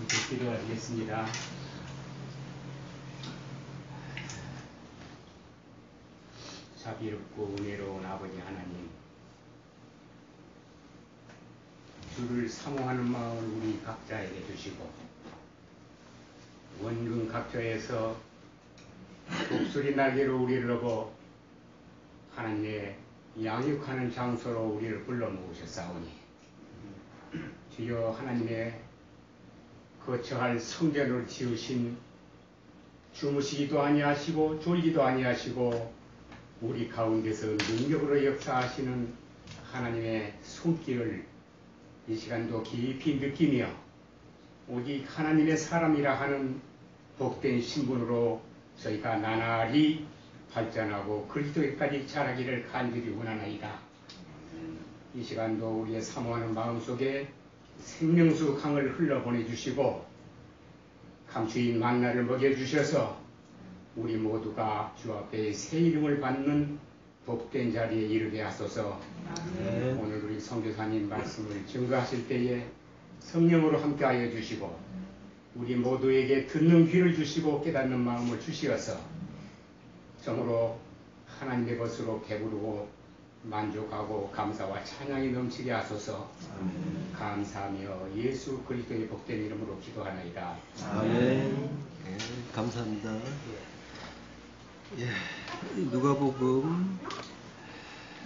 기도하겠습니다. 자비롭고 은혜로운 아버지 하나님, 주를 사모하는 마음을 우리 각자에게 주시고 원근 각처에서 독수리 날개로 우리를 업어 하나님의 양육하는 장소로 우리를 불러 모으셨사오니 주여 하나님의 거처할 성전을 지으신 주무시기도 아니하시고 졸기도 아니하시고 우리 가운데서 능력으로 역사하시는 하나님의 손길을 이 시간도 깊이 느끼며 오직 하나님의 사람이라 하는 복된 신분으로 저희가 나날이 발전하고 그리스도에까지 자라기를 간절히 원하나이다. 이 시간도 우리의 사모하는 마음속에 생명수 강을 흘러보내주시고 감추인 만나를 먹여주셔서 우리 모두가 주 앞에 새 이름을 받는 복된 자리에 이르게 하소서. 오늘 우리 선교사님 말씀을 증거하실 때에 성령으로 함께하여 주시고 우리 모두에게 듣는 귀를 주시고 깨닫는 마음을 주시어서 정으로 하나님의 것으로 배부르고 만족하고 감사와 찬양이 넘치게 하소서. 감사하며 예수 그리스도의 복된 이름으로 기도하나이다. 아멘. 감사합니다. 누가복음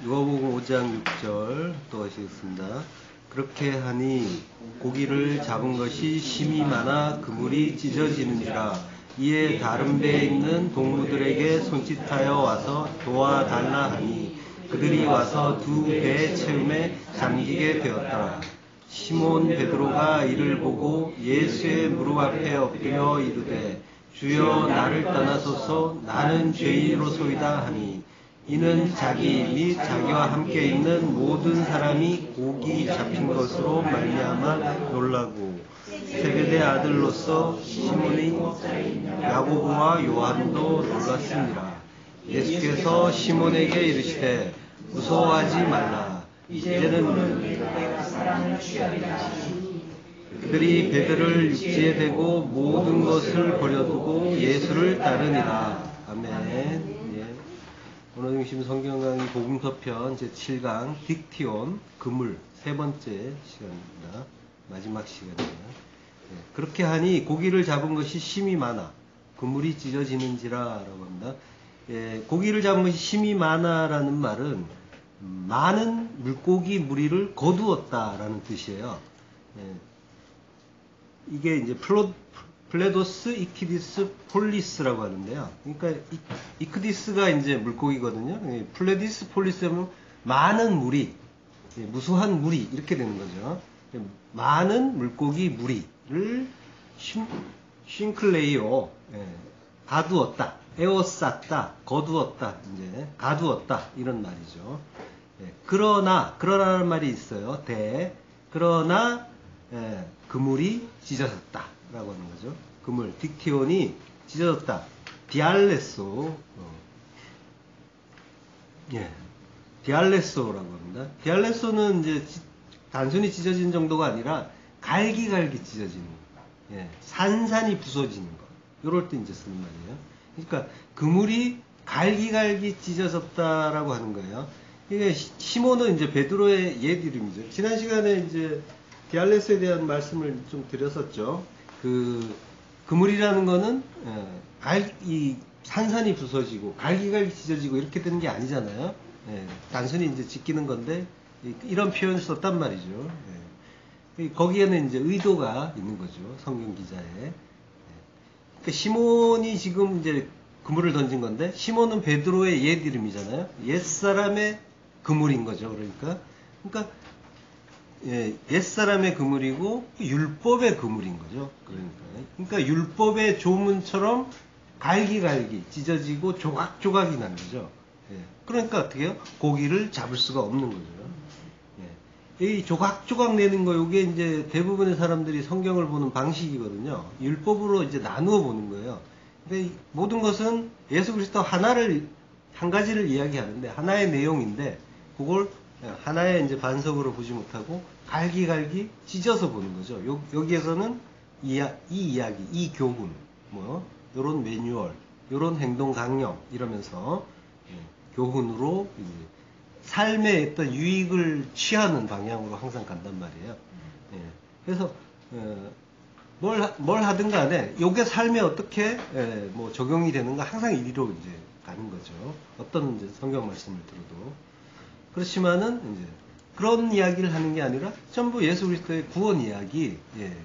5장 6절 또 하시겠습니다. 그렇게 하니 고기를 잡은 것이 심이 많아 그물이 찢어지는지라. 이에 다른 배에 있는 동무들에게 손짓하여 와서 도와달라 하니 그들이 와서 두 배의 채움에 잠기게 되었더라. 시몬 베드로가 이를 보고 예수의 무릎 앞에 엎드려 이르되 주여 나를 떠나소서 나는 죄인으로소이다 하니 이는 자기 및 자기와 함께 있는 모든 사람이 고기 잡힌 것으로 말미암아 놀라고 세베대 아들로서 시몬이 야고보와 요한도 놀랐습니다. 예수께서 시몬에게 이르시되 무서워하지 말라. 이제는 내가 사람을 취하리라 하시니 그들이 배들을 육지에 대고 모든 것을 버려두고 예수를 따르니라. 아멘. 예. 오늘 중심 성경 강의 복음서편 제7강 딕티온 그물 세 번째 시간입니다. 마지막 시간입니다. 예. 그렇게 하니 고기를 잡은 것이 심이 많아 그물이 찢어지는지라 라고 합니다. 예. 고기를 잡은 것이 심이 많아라는 말은 많은 물고기 무리를 거두었다라는 뜻이에요. 예. 이게 이제 플레도스 이퀴디스 폴리스라고 하는데요. 그러니까 이퀴디스가 이제 물고기거든요. 플레디스 폴리스는 많은 무리, 무수한 무리 이렇게 되는 거죠. 많은 물고기 무리를 싱클레이오 가두었다, 에워쌌다, 거두었다, 이제 가두었다 이런 말이죠. 그러나라는 말이 있어요. 그러나 그물이 찢어졌다 라고 하는 거죠. 그물, 딕티온이 찢어졌다. 디알레소 디알레소라고 합니다. 디알레소는 이제 단순히 찢어진 정도가 아니라 갈기갈기 찢어지는 거, 산산이 부서지는 거, 요럴 때 이제 쓰는 말이에요. 그러니까 그물이 갈기갈기 찢어졌다라고 하는 거예요. 이게 시몬은 이제 베드로의 옛 이름이죠. 지난 시간에 이제 디알레스에 대한 말씀을 좀 드렸었죠. 그물이라는 거는 이 산산이 부서지고 갈기갈기 찢어지고 이렇게 되는 게 아니잖아요. 단순히 이제 지키는 건데 이런 표현을 썼단 말이죠. 거기에는 이제 의도가 있는 거죠. 성경 기자에. 그러니까 시몬이 지금 이제 그물을 던진 건데 시몬은 베드로의 옛 이름이잖아요. 옛 사람의 그물인 거죠. 그러니까 옛사람의 그물이고 율법의 그물인 거죠. 그러니까 율법의 조문처럼 갈기갈기 찢어지고 조각조각이 나는 거죠. 그러니까 어떻게 해요? 고기를 잡을 수가 없는 거죠. 이 조각조각 내는 거, 이게 이제 대부분의 사람들이 성경을 보는 방식이거든요. 율법으로 이제 나누어 보는 거예요. 근데 모든 것은 예수 그리스도 한 가지를 이야기하는데 하나의 내용인데 그걸 하나의 이제 반석으로 보지 못하고 갈기갈기 찢어서 보는 거죠. 여기에서는 이 이야기, 이 교훈, 뭐 요런 매뉴얼, 요런 행동 강령 이러면서 교훈으로 이제 삶의 어떤 유익을 취하는 방향으로 항상 간단 말이에요. 그래서 뭘 하든 간에 요게 삶에 어떻게 뭐 적용이 되는가 항상 이리로 이제 가는 거죠. 어떤 이제 성경 말씀을 들어도. 그렇지만은 이제 그런 이야기를 하는 게 아니라 전부 예수 그리스도의 구원 이야기,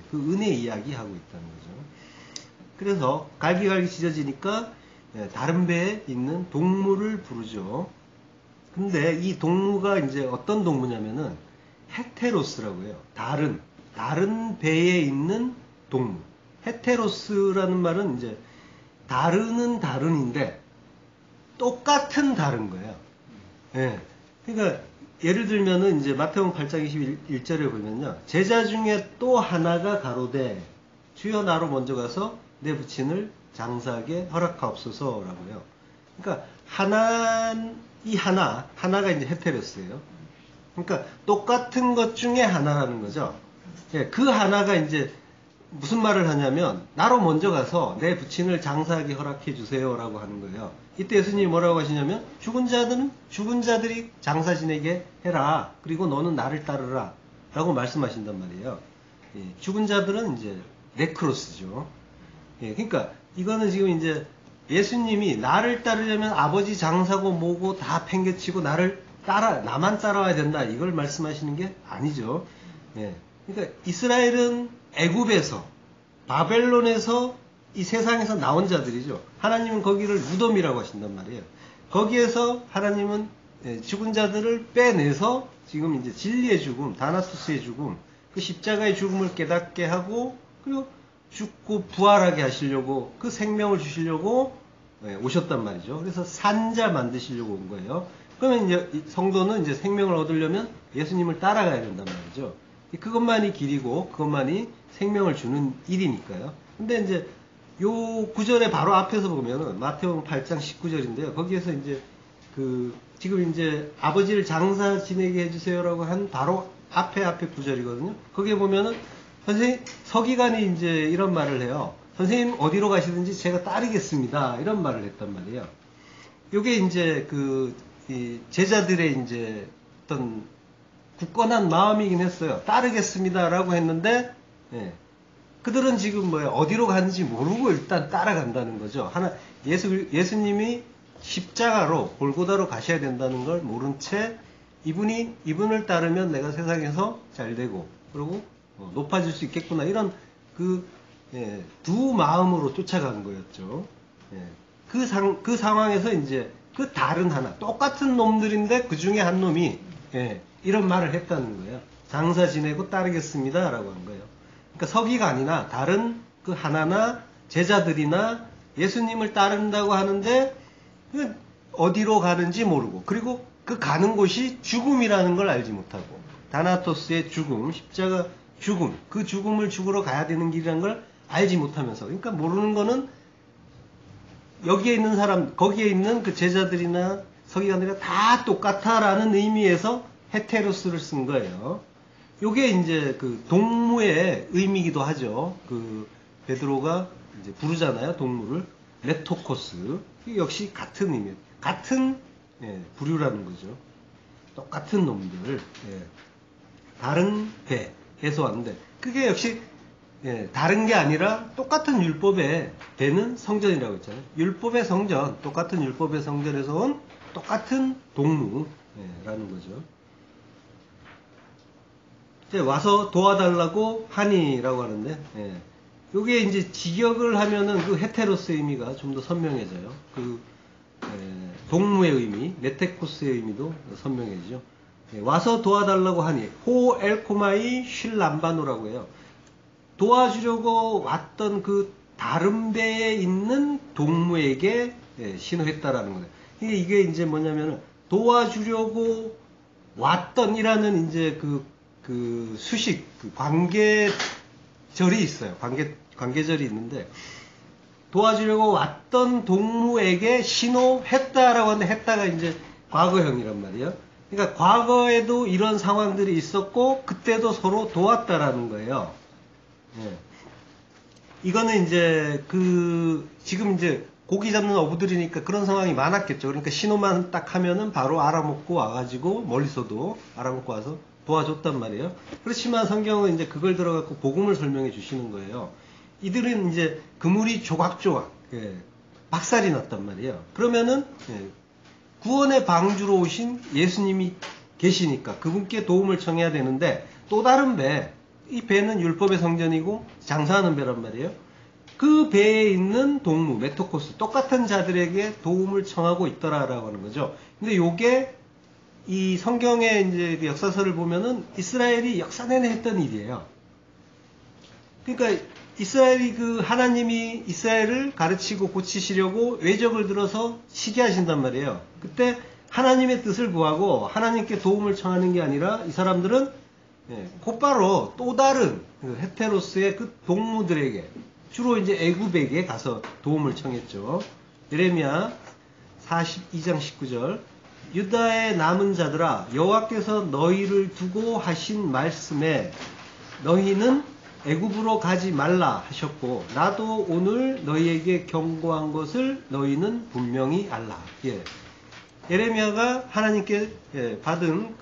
그 은혜 이야기 하고 있다는 거죠. 그래서 갈기갈기 찢어지니까 다른 배에 있는 동무를 부르죠. 근데 이 동무가 이제 어떤 동무냐면은 헤테로스라고 해요. 다른 배에 있는 동무. 헤테로스라는 말은 이제 다른은 다른인데 똑같은 다른 거예요. 그러니까 예를 들면은 이제 마태복음 8장 21절에 보면요. 제자 중에 또 하나가 가로되 주여 나로 먼저 가서 내 부친을 장사하게 허락하옵소서라고 해요. 그러니까 하나가 이제 헤테로스예요. 그러니까 똑같은 것 중에 하나라는 거죠. 그 하나가 이제 무슨 말을 하냐면 나로 먼저 가서 내 부친을 장사하게 허락해 주세요라고 하는 거예요. 이때 예수님이 뭐라고 하시냐면 죽은 자들이 장사 지내게 해라. 그리고 너는 나를 따르라. 라고 말씀하신단 말이에요. 죽은 자들은 이제 네크로스죠. 그러니까 이거는 지금 이제 예수님이 나를 따르려면 아버지 장사고 뭐고 다 팽개치고 나만 따라와야 된다. 이걸 말씀하시는 게 아니죠. 그러니까 이스라엘은 애굽에서 바벨론에서 이 세상에서 나온 자들이죠. 하나님은 거기를 무덤이라고 하신단 말이에요. 거기에서 하나님은 죽은 자들을 빼내서 지금 이제 진리의 죽음, 다나투스의 죽음, 그 십자가의 죽음을 깨닫게 하고 그리고 죽고 부활하게 하시려고 그 생명을 주시려고 오셨단 말이죠. 그래서 산자 만드시려고 온 거예요. 그러면 이제 성도는 이제 생명을 얻으려면 예수님을 따라가야 된단 말이죠. 그것만이 길이고 그것만이 생명을 주는 일이니까요. 근데 이제 요 구절의 바로 앞에서 보면은 마태복음 8장 19절인데요. 거기에서 이제 지금 이제 아버지를 장사 지내게 해주세요라고 한 바로 앞에 구절이거든요. 거기에 보면은 선생님 서기관이 이제 이런 말을 해요. 선생님 어디로 가시든지 제가 따르겠습니다. 이런 말을 했단 말이에요. 요게 이제 이 제자들의 이제 어떤 굳건한 마음이긴 했어요. 따르겠습니다라고 했는데, 그들은 지금 어디로 가는지 모르고 일단 따라간다는 거죠. 예수님이 십자가로 골고다로 가셔야 된다는 걸 모른 채 이분을 따르면 내가 세상에서 잘 되고 그리고 높아질 수 있겠구나 이런 두 마음으로 쫓아간 거였죠. 그 상황에서 이제 그 다른 하나 똑같은 놈들인데 그 중에 한 놈이 이런 말을 했다는 거예요. 장사 지내고 따르겠습니다 라고 한 거예요. 그러니까 서기관이나 다른 그 하나나 제자들이나 예수님을 따른다고 하는데 어디로 가는지 모르고 그리고 그 가는 곳이 죽음이라는 걸 알지 못하고 다나토스의 죽음, 십자가 죽음, 그 죽음을 죽으러 가야 되는 길이라는 걸 알지 못하면서 그러니까 모르는 거는 여기에 있는 사람, 거기에 있는 그 제자들이나 서기관들이 다 똑같아라는 의미에서 헤테로스를 쓴 거예요. 요게 이제 그 동무의 의미이기도 하죠. 베드로가 이제 부르잖아요. 동무를. 레토코스. 역시 같은 의미. 같은 부류라는 거죠. 똑같은 놈들. 다른 배에서 왔는데 그게 역시 다른 게 아니라 똑같은 율법에 되는 성전이라고 했잖아요. 율법의 성전, 똑같은 율법의 성전에서 온 똑같은 동무라는 거죠. 와서 도와달라고 하니라고 하는데, 요게 이제 직역을 하면은 그 헤테로스의 의미가 좀 더 선명해져요. 동무의 의미, 메테코스의 의미도 선명해지죠. 와서 도와달라고 하니, 호 엘코마이 쉴람바노라고 해요. 도와주려고 왔던 그 다른 배에 있는 동무에게 신호했다라는 거예요. 이게 이제 뭐냐면은 도와주려고 왔던이라는 이제 수식, 관계절이 있어요. 관계절이 있는데 도와주려고 왔던 동무에게 신호했다라고 하는데 했다가 이제 과거형이란 말이에요. 그러니까 과거에도 이런 상황들이 있었고 그때도 서로 도왔다라는 거예요. 이거는 이제 지금 이제 고기 잡는 어부들이니까 그런 상황이 많았겠죠. 그러니까 신호만 딱 하면은 바로 알아먹고 와가지고 멀리서도 알아먹고 와서 도와줬단 말이에요. 그렇지만 성경은 이제 그걸 들어갖고 복음을 설명해 주시는 거예요. 이들은 이제 그물이 조각조각, 박살이 났단 말이에요. 그러면은, 구원의 방주로 오신 예수님이 계시니까 그분께 도움을 청해야 되는데 또 다른 배, 이 배는 율법의 성전이고 장사하는 배란 말이에요. 그 배에 있는 동무, 메토코스, 똑같은 자들에게 도움을 청하고 있더라라고 하는 거죠. 근데 요게 이 성경의 이제 역사서를 보면은 이스라엘이 역사 내내 했던 일이에요. 그러니까 이스라엘이 하나님이 이스라엘을 가르치고 고치시려고 외적을 들어서 시기하신단 말이에요. 그때 하나님의 뜻을 구하고 하나님께 도움을 청하는 게 아니라 이 사람들은 곧바로 또 다른 헤테로스의 그 동무들에게, 주로 이제 애굽에게 가서 도움을 청했죠. 예레미야 42장 19절, 유다의 남은 자들아, 여호와께서 너희를 두고 하신 말씀에 너희는 애굽으로 가지 말라 하셨고 나도 오늘 너희에게 경고한 것을 너희는 분명히 알라. 예레미야가 하나님께 받은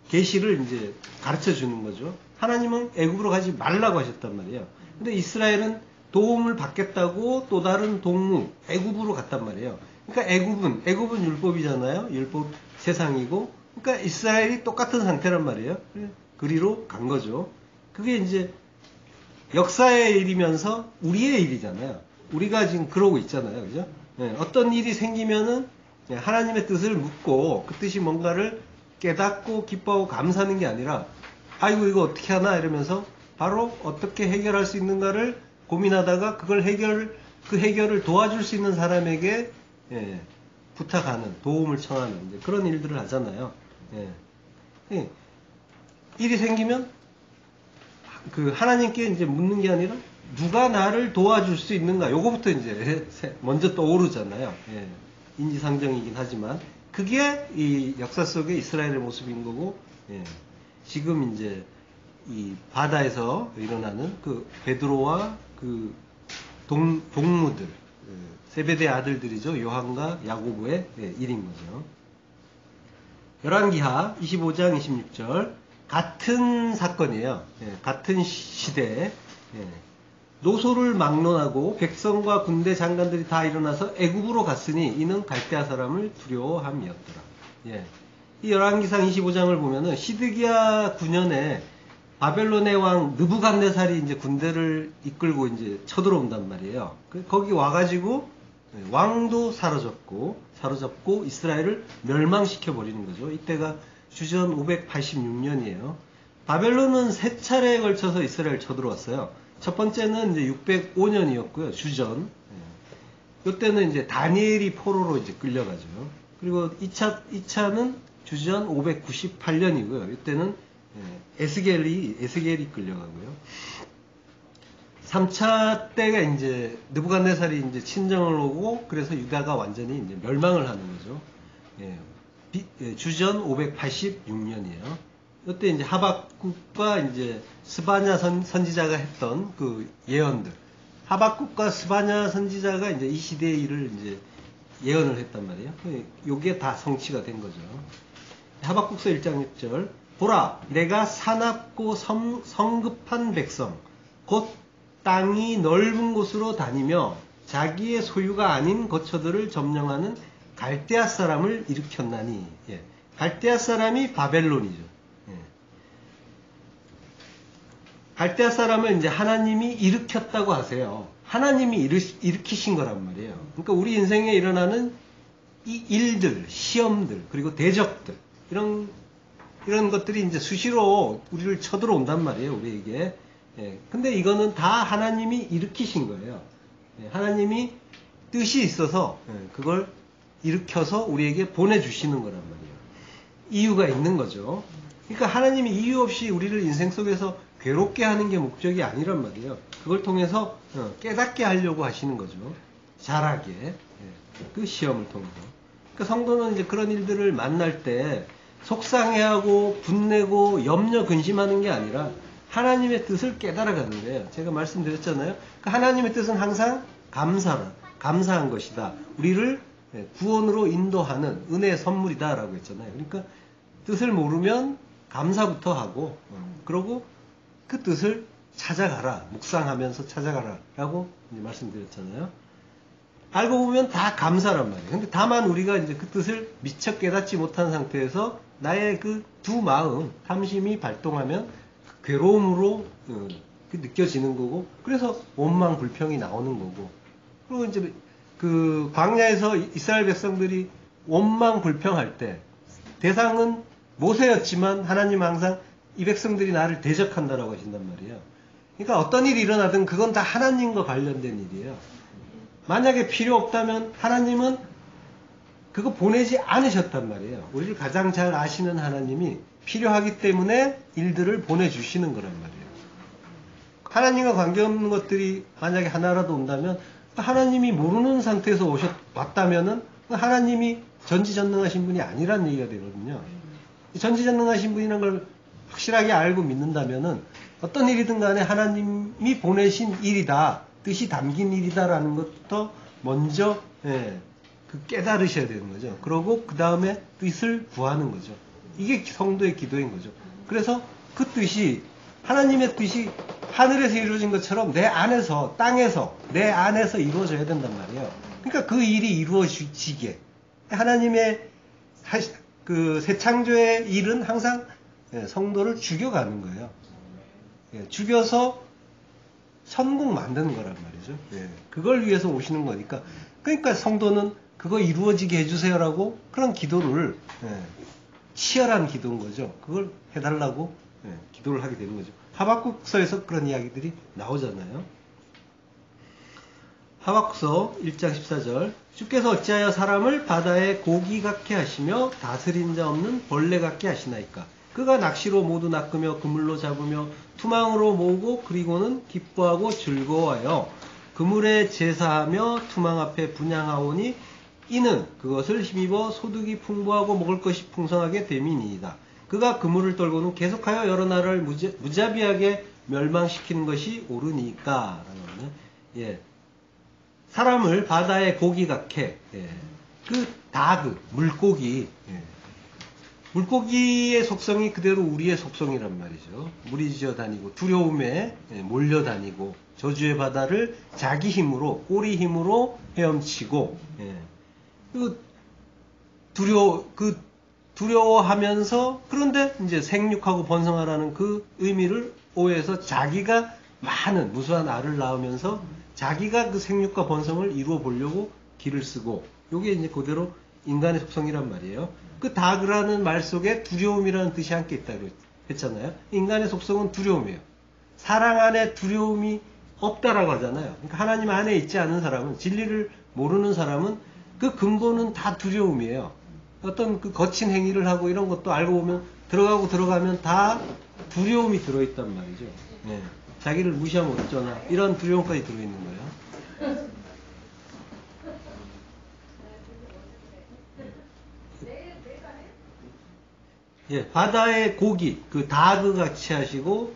계시를 이제 가르쳐 주는 거죠. 하나님은 애굽으로 가지 말라고 하셨단 말이에요. 근데 이스라엘은 도움을 받겠다고 또 다른 동무 애굽으로 갔단 말이에요. 그러니까 애굽은 율법이잖아요. 율법 세상이고, 그러니까 이스라엘이 똑같은 상태란 말이에요. 그리로 간 거죠. 그게 이제 역사의 일이면서 우리의 일이잖아요. 우리가 지금 그러고 있잖아요. 그죠? 어떤 일이 생기면은 하나님의 뜻을 묻고 그 뜻이 뭔가를 깨닫고 기뻐하고 감사하는 게 아니라 아이고 이거 어떻게 하나 이러면서 바로 어떻게 해결할 수 있는가를 고민하다가 그 해결을 도와줄 수 있는 사람에게 부탁하는, 도움을 청하는 이제 그런 일들을 하잖아요. 일이 생기면 하나님께 이제 묻는 게 아니라 누가 나를 도와줄 수 있는가, 요거부터 이제 먼저 떠오르잖아요. 인지상정이긴 하지만 그게 이 역사 속의 이스라엘의 모습인 거고, 지금 이제 이 바다에서 일어나는 그 베드로와 그 동무들, 세베대 아들들이죠. 요한과 야고보의 일인 거죠. 열왕기하 25장 26절, 같은 사건이에요. 같은 시대에 노소를 막론하고 백성과 군대 장관들이 다 일어나서 애굽으로 갔으니 이는 갈대아 사람을 두려워함이었더라. 이 열왕기상 25장을 보면은 시드기야 9년에 바벨론의 왕 느부갓네살이 이제 군대를 이끌고 이제 쳐들어온단 말이에요. 거기 와가지고 왕도 사로잡고 이스라엘을 멸망시켜 버리는 거죠. 이때가 주전 586년이에요. 바벨론은 세 차례에 걸쳐서 이스라엘 쳐들어왔어요. 첫 번째는 이제 605년이었고요. 주전. 이때는 이제 다니엘이 포로로 이제 끌려가죠. 그리고 2차는 주전 598년이고요. 이때는 에스겔이 끌려가고요. 3차 때가 이제 느부갓네살이 이제 친정을 오고 그래서 유다가 완전히 이제 멸망을 하는 거죠. 주전 586년이에요. 이때 이제 하박국과 이제 스바냐 선지자가 했던 그 예언들, 하박국과 스바냐 선지자가 이제 이 시대의 일을 이제 예언을 했단 말이에요. 요게 다 성취가 된 거죠. 하박국서 1장 6절, 보라, 내가 사납고 성급한 백성, 곧 땅이 넓은 곳으로 다니며 자기의 소유가 아닌 거처들을 점령하는 갈대아 사람을 일으켰나니. 갈대아 사람이 바벨론이죠. 갈대아 사람을 이제 하나님이 일으켰다고 하세요. 하나님이 일으키신 거란 말이에요. 그러니까 우리 인생에 일어나는 이 일들, 시험들, 그리고 대적들, 이런 것들이 이제 수시로 우리를 쳐들어온단 말이에요, 우리에게. 근데 이거는 다 하나님이 일으키신 거예요. 하나님이 뜻이 있어서 그걸 일으켜서 우리에게 보내주시는 거란 말이에요. 이유가 있는 거죠. 그러니까 하나님이 이유 없이 우리를 인생 속에서 괴롭게 하는 게 목적이 아니란 말이에요. 그걸 통해서 깨닫게 하려고 하시는 거죠. 잘하게. 그 시험을 통해서. 그러니까 성도는 이제 그런 일들을 만날 때 속상해하고 분내고 염려 근심하는 게 아니라 하나님의 뜻을 깨달아가는 거예요. 제가 말씀드렸잖아요. 그 하나님의 뜻은 항상 감사한 것이다. 우리를 구원으로 인도하는 은혜의 선물이다라고 했잖아요. 그러니까 뜻을 모르면 감사부터 하고, 그러고 그 뜻을 찾아가라, 묵상하면서 찾아가라라고 이제 말씀드렸잖아요. 알고 보면 다 감사란 말이에요. 근데 다만 우리가 이제 그 뜻을 미처 깨닫지 못한 상태에서 나의 그 두 마음, 탐심이 발동하면 괴로움으로 느껴지는 거고, 그래서 원망 불평이 나오는 거고, 그리고 이제 그 광야에서 이스라엘 백성들이 원망 불평할 때 대상은 모세였지만 하나님은 항상 이 백성들이 나를 대적한다라고 하신단 말이에요. 그러니까 어떤 일이 일어나든 그건 다 하나님과 관련된 일이에요. 만약에 필요 없다면 하나님은 그거 보내지 않으셨단 말이에요. 우리를 가장 잘 아시는 하나님이 필요하기 때문에 일들을 보내주시는 거란 말이에요. 하나님과 관계없는 것들이 만약에 하나라도 온다면 하나님이 모르는 상태에서 왔다면은 하나님이 전지전능하신 분이 아니라는 얘기가 되거든요. 전지전능하신 분이라는 걸 확실하게 알고 믿는다면은 어떤 일이든 간에 하나님이 보내신 일이다, 뜻이 담긴 일이다라는 것부터 먼저 그 깨달으셔야 되는 거죠. 그러고 그 다음에 뜻을 구하는 거죠. 이게 성도의 기도인 거죠. 그래서 그 뜻이, 하나님의 뜻이 하늘에서 이루어진 것처럼 내 안에서, 땅에서, 내 안에서 이루어져야 된단 말이에요. 그러니까 그 일이 이루어지게 하나님의 그 새 창조의 일은 항상 성도를 죽여가는 거예요. 죽여서 천국 만드는 거란 말이죠. 그걸 위해서 오시는 거니까. 그러니까 성도는 그거 이루어지게 해주세요라고 그런 기도를, 치열한 기도인 거죠. 그걸 해달라고 기도를 하게 되는 거죠. 하박국서에서 그런 이야기들이 나오잖아요. 하박국서 1장 14절, 주께서 어찌하여 사람을 바다에 고기 같게 하시며 다스린 자 없는 벌레 같게 하시나이까. 그가 낚시로 모두 낚으며 그물로 잡으며 투망으로 모으고 그리고는 기뻐하고 즐거워하여 그물에 제사하며 투망 앞에 분향하오니 이는 그것을 힘입어 소득이 풍부하고 먹을 것이 풍성하게 됨이니이다. 그가 그물을 떨고는 계속하여 여러 나라를 무자비하게 멸망시키는 것이 옳으니까. 사람을 바다의 고기 같게, 그 다그, 물고기, 물고기의 속성이 그대로 우리의 속성이란 말이죠. 무리지어 다니고 두려움에 몰려다니고 저주의 바다를 자기 힘으로, 꼬리 힘으로 헤엄치고, 두려워하면서, 그런데 이제 생육하고 번성하라는 그 의미를 오해해서 자기가 많은 무수한 알을 낳으면서 자기가 그 생육과 번성을 이루어 보려고 길을 쓰고, 요게 이제 그대로 인간의 속성이란 말이에요. 그 다그라는 말 속에 두려움이라는 뜻이 함께 있다고 했잖아요. 인간의 속성은 두려움이에요. 사랑 안에 두려움이 없다라고 하잖아요. 그러니까 하나님 안에 있지 않은 사람은, 진리를 모르는 사람은 그 근본은 다 두려움이에요. 어떤 그 거친 행위를 하고 이런 것도 알고 보면 들어가면 다 두려움이 들어있단 말이죠. 자기를 무시하면 어쩌나, 이런 두려움까지 들어있는 거예요. 바다의 고기, 그 다그 같이 하시고,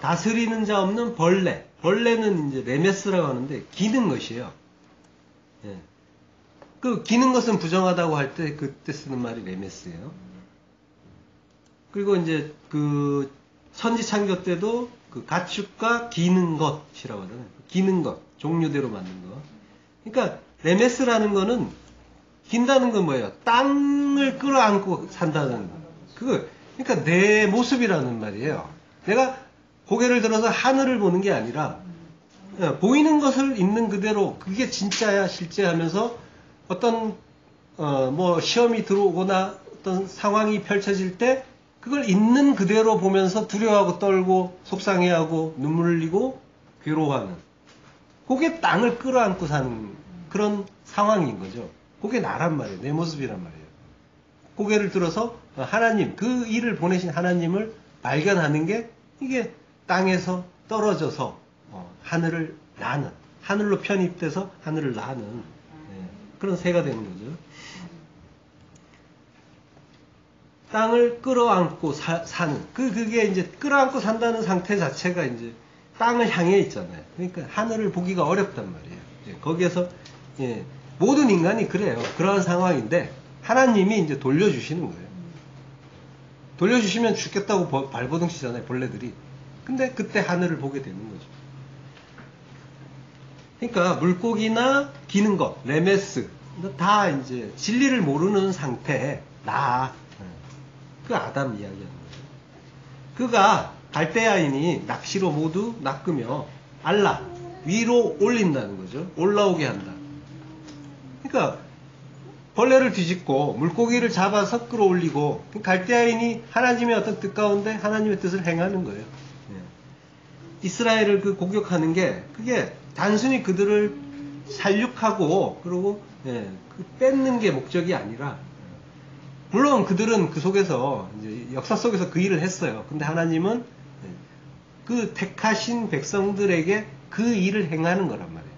다스리는 자 없는 벌레. 벌레는 이제 레메스라고 하는데, 기는 것이에요. 그 기는 것은 부정하다고 할 때 그때 쓰는 말이 레메스예요. 그리고 이제 그 선지 창조 때도 그 가축과 기는 것이라고 하잖아요. 기는 것, 종류대로 만든 것. 그러니까 레메스라는 거는, 긴다는 건 뭐예요? 땅을 끌어안고 산다는 거. 그러니까 내 모습이라는 말이에요. 내가 고개를 들어서 하늘을 보는 게 아니라 보이는 것을 있는 그대로, 그게 진짜야 실제 하면서 어떤 뭐 시험이 들어오거나 어떤 상황이 펼쳐질 때 그걸 있는 그대로 보면서 두려워하고 떨고 속상해하고 눈물 흘리고 괴로워하는, 그게 땅을 끌어안고 사는 그런 상황인 거죠. 그게 나란 말이에요. 내 모습이란 말이에요. 고개를 들어서 하나님, 그 일을 보내신 하나님을 발견하는 게, 이게 땅에서 떨어져서 하늘을 나는, 하늘로 편입돼서 하늘을 나는 그런 새가 되는 거죠. 땅을 끌어안고 사는 그게 이제 끌어안고 산다는 상태 자체가 이제 땅을 향해 있잖아요. 그러니까 하늘을 보기가 어렵단 말이에요. 거기에서 모든 인간이 그래요. 그러한 상황인데 하나님이 이제 돌려주시는 거예요. 돌려주시면 죽겠다고 발버둥 치잖아요, 벌레들이. 근데 그때 하늘을 보게 되는 거죠. 그러니까 물고기나 기는 것, 레메스 다 이제 진리를 모르는 상태에 그 아담 이야기하는 거죠. 그가 갈대아인이 낚시로 모두 낚으며 알라 위로 올린다는 거죠. 올라오게 한다. 그러니까 벌레를 뒤집고 물고기를 잡아서 끌어올리고 갈대아인이 하나님의 어떤 뜻 가운데 하나님의 뜻을 행하는 거예요. 이스라엘을 그 공격하는 게 그게 단순히 그들을 살육하고 그리고 그 뺏는 게 목적이 아니라 물론 그들은 그 속에서 이제 역사 속에서 그 일을 했어요. 근데 하나님은 그 택하신 백성들에게 그 일을 행하는 거란 말이에요.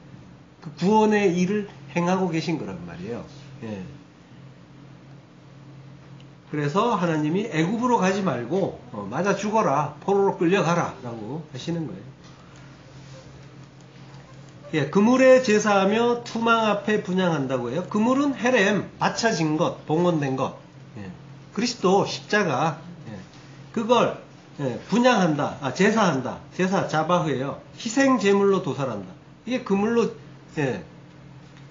그 구원의 일을 행하고 계신 거란 말이에요. 그래서 하나님이 애굽으로 가지 말고 맞아 죽어라, 포로로 끌려가라 라고 하시는 거예요. 그물에 제사하며 투망 앞에 분향한다고 해요. 그물은 헤렘, 받쳐진 것, 봉헌된 것, 그리스도 십자가, 그걸 분향한다, 제사한다, 제사 자바흐예요. 희생 제물로 도살한다. 이게 그물로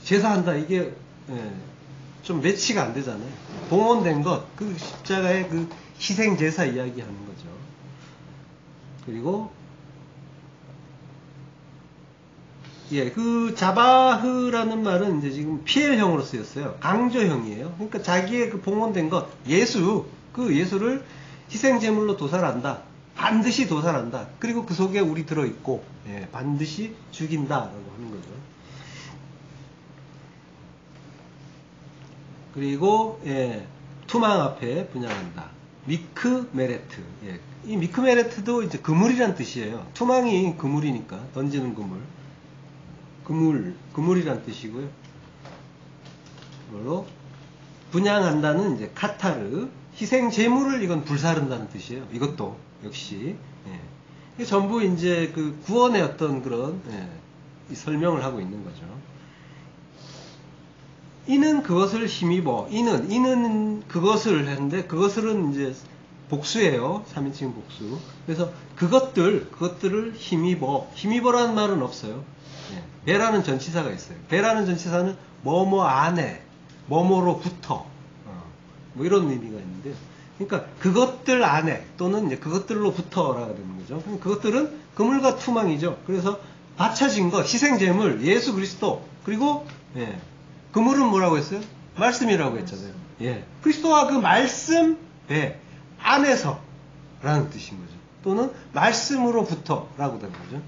제사한다. 이게 좀 매치가 안 되잖아요. 봉헌된 것, 그 십자가의 그 희생 제사 이야기하는 거죠. 그리고 그 자바흐라는 말은 이제 지금 피엘형으로 쓰였어요. 강조형이에요. 그러니까 자기의 그 봉헌된 것, 그 예수를 희생제물로 도살한다. 반드시 도살한다. 그리고 그 속에 우리 들어있고, 반드시 죽인다라고 하는 거죠. 그리고, 투망 앞에 분향한다. 미크 메레트. 이 미크 메레트도 이제 그물이란 뜻이에요. 투망이 그물이니까, 던지는 그물. 그물이란 뜻이고요. 그걸로 분향한다는 이제 카타르, 희생 제물을 이건 불사른다는 뜻이에요. 이것도 역시 이게 전부 이제 그 구원의 어떤 그런 설명을 하고 있는 거죠. 이는 그것을 힘입어. 이는 그것을 했는데 그것을은 이제 복수예요. 3인칭 복수. 그래서 그것들을 힘입어라는 말은 없어요. 배라는 전치사가 있어요. 배라는 전치사는 뭐뭐 안에, 뭐뭐로부터, 뭐 이런 의미가 있는데, 그러니까 그것들 안에 또는 이제 그것들로부터라가 되는 거죠. 그것들은 그물과 투망이죠. 그래서 바쳐진 것, 희생제물, 예수 그리스도, 그리고 그물은 뭐라고 했어요? 말씀이라고 했잖아요. 그리스도와 그 말씀 배 안에서라는 뜻인 거죠. 또는 말씀으로부터라고 되는 거죠.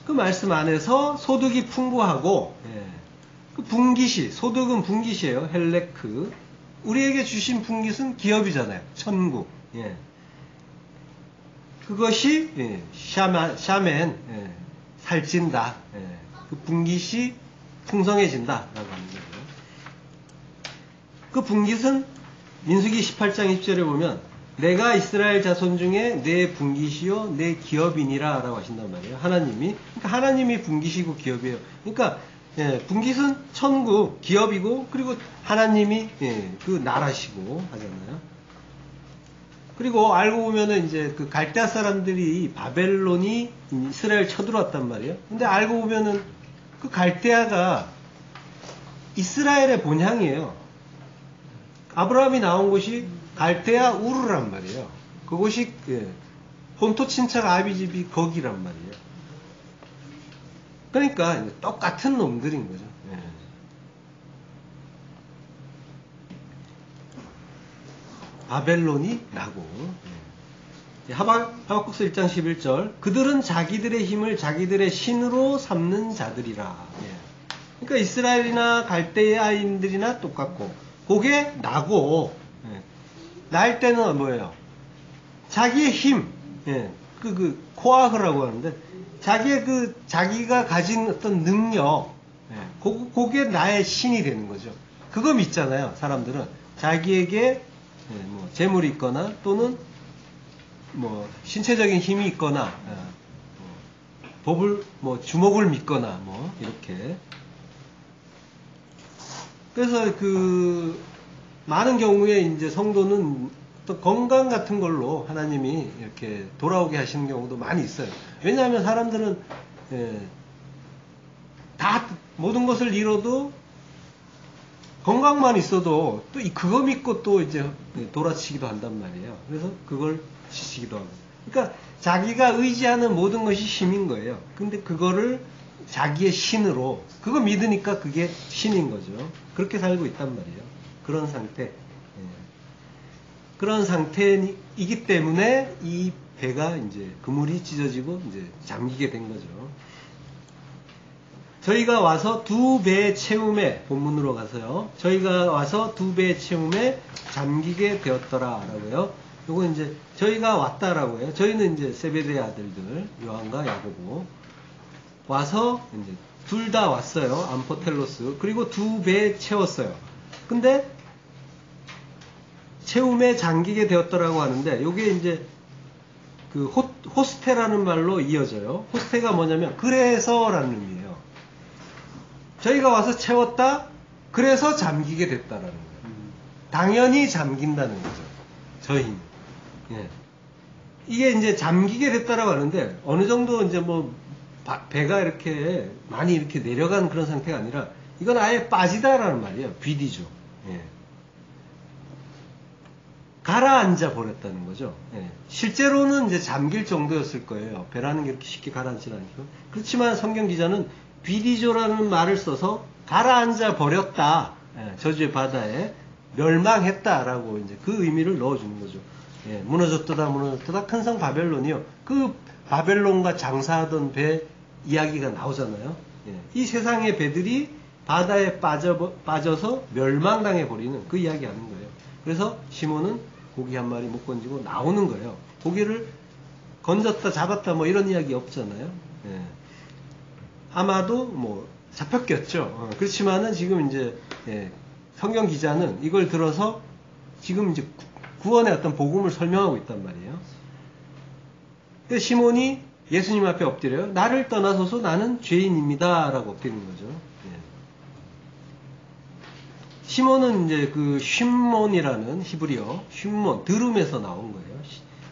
그 말씀 안에서 소득이 풍부하고, 그 분깃이, 소득은 분깃이에요. 헬레크. 우리에게 주신 분깃은 기업이잖아요. 천국. 그것이, 샤멘, 살찐다. 그 분깃이 풍성해진다. 라고 하는 거예요. 그 분깃은 민수기 18장 10절에 보면, 내가 이스라엘 자손 중에 내 분깃이요 내 기업이니라 라고 하신단 말이에요. 하나님이. 그러니까 하나님이 분깃이고 기업이에요. 그러니까 분깃은 천국, 기업이고 그리고 하나님이 그 나라시고 하잖아요. 그리고 알고 보면은 이제 그 갈대아 사람들이 바벨론이 이스라엘 쳐들어왔단 말이에요. 근데 알고 보면은 그 갈대아가 이스라엘의 본향이에요. 아브라함이 나온 곳이 갈대아 우르란 말이에요. 그곳이 본토 친척 아비집이 거기란 말이에요. 그러니까 똑같은 놈들인 거죠. 바벨론이 나고 하박국서 1장 11절 그들은 자기들의 힘을 자기들의 신으로 삼는 자들이라. 그러니까 이스라엘이나 갈대아인들이나 똑같고 그게 나고 날 때는 뭐예요? 자기의 힘, 코아흐라고 하는데, 자기가 가진 어떤 능력, 그게 나의 신이 되는 거죠. 그거 믿잖아요. 사람들은 자기에게 뭐 재물이 있거나 또는 뭐 신체적인 힘이 있거나 법을 뭐 주목을 믿거나 뭐 이렇게. 그래서 그 많은 경우에 이제 성도는 또 건강 같은 걸로 하나님이 이렇게 돌아오게 하시는 경우도 많이 있어요. 왜냐하면 사람들은 다 모든 것을 잃어도 건강만 있어도 또 그거 믿고 또 이제 돌아치기도 한단 말이에요. 그래서 그걸 지치기도 하고. 그러니까 자기가 의지하는 모든 것이 힘인 거예요. 근데 그거를 자기의 신으로 그거 믿으니까 그게 신인 거죠. 그렇게 살고 있단 말이에요. 그런 상태. 그런 상태이기 때문에 이 배가 이제 그물이 찢어지고 이제 잠기게 된 거죠. 저희가 와서 2배 채움에, 본문으로 가서요. 저희가 와서 2배 채움에 잠기게 되었더라 라고요. 요거 이제 저희가 왔다라고 해요. 저희는 이제 세베대의 아들들 요한과 야고보 와서 이제 둘 다 왔어요. 암포텔로스. 그리고 2배 채웠어요. 근데 채움에 잠기게 되었더라고 하는데 요게 이제 그 호스테라는 말로 이어져요. 호스테가 뭐냐면 그래서라는 의미예요. 저희가 와서 채웠다. 그래서 잠기게 됐다라는 거예요. 당연히 잠긴다는 거죠. 저희는. 예. 이게 이제 잠기게 됐다라고 하는데 어느 정도 이제 뭐 배가 이렇게 많이 이렇게 내려간 그런 상태가 아니라 이건 아예 빠지다라는 말이에요. 비디죠. 예. 가라앉아 버렸다는 거죠. 예. 실제로는 이제 잠길 정도였을 거예요. 배라는 게 이렇게 쉽게 가라앉지 않죠. 그렇지만 성경 기자는 비디조라는 말을 써서 가라앉아 버렸다. 예. 저주의 바다에 멸망했다라고 이제 그 의미를 넣어주는 거죠. 예. 무너졌다 무너졌다 큰 성 바벨론이요. 그 바벨론과 장사하던 배 이야기가 나오잖아요. 예. 이 세상의 배들이 바다에 빠져서 멸망당해 버리는 그 이야기 하는 거예요. 그래서 시몬은 고기 한 마리 못 건지고 나오는 거예요. 고기를 건졌다 잡았다 뭐 이런 이야기 없잖아요. 예. 아마도 뭐 잡혔겠죠. 그렇지만은 지금 이제 성경 기자는 이걸 들어서 지금 이제 구원의 어떤 복음을 설명하고 있단 말이에요. 그래서 시몬이 예수님 앞에 엎드려요. 나를 떠나소서 나는 죄인입니다라고 엎드리는 거죠. 시몬은 이제 그 쉼몬이라는 히브리어 쉼몬 들음에서 나온 거예요.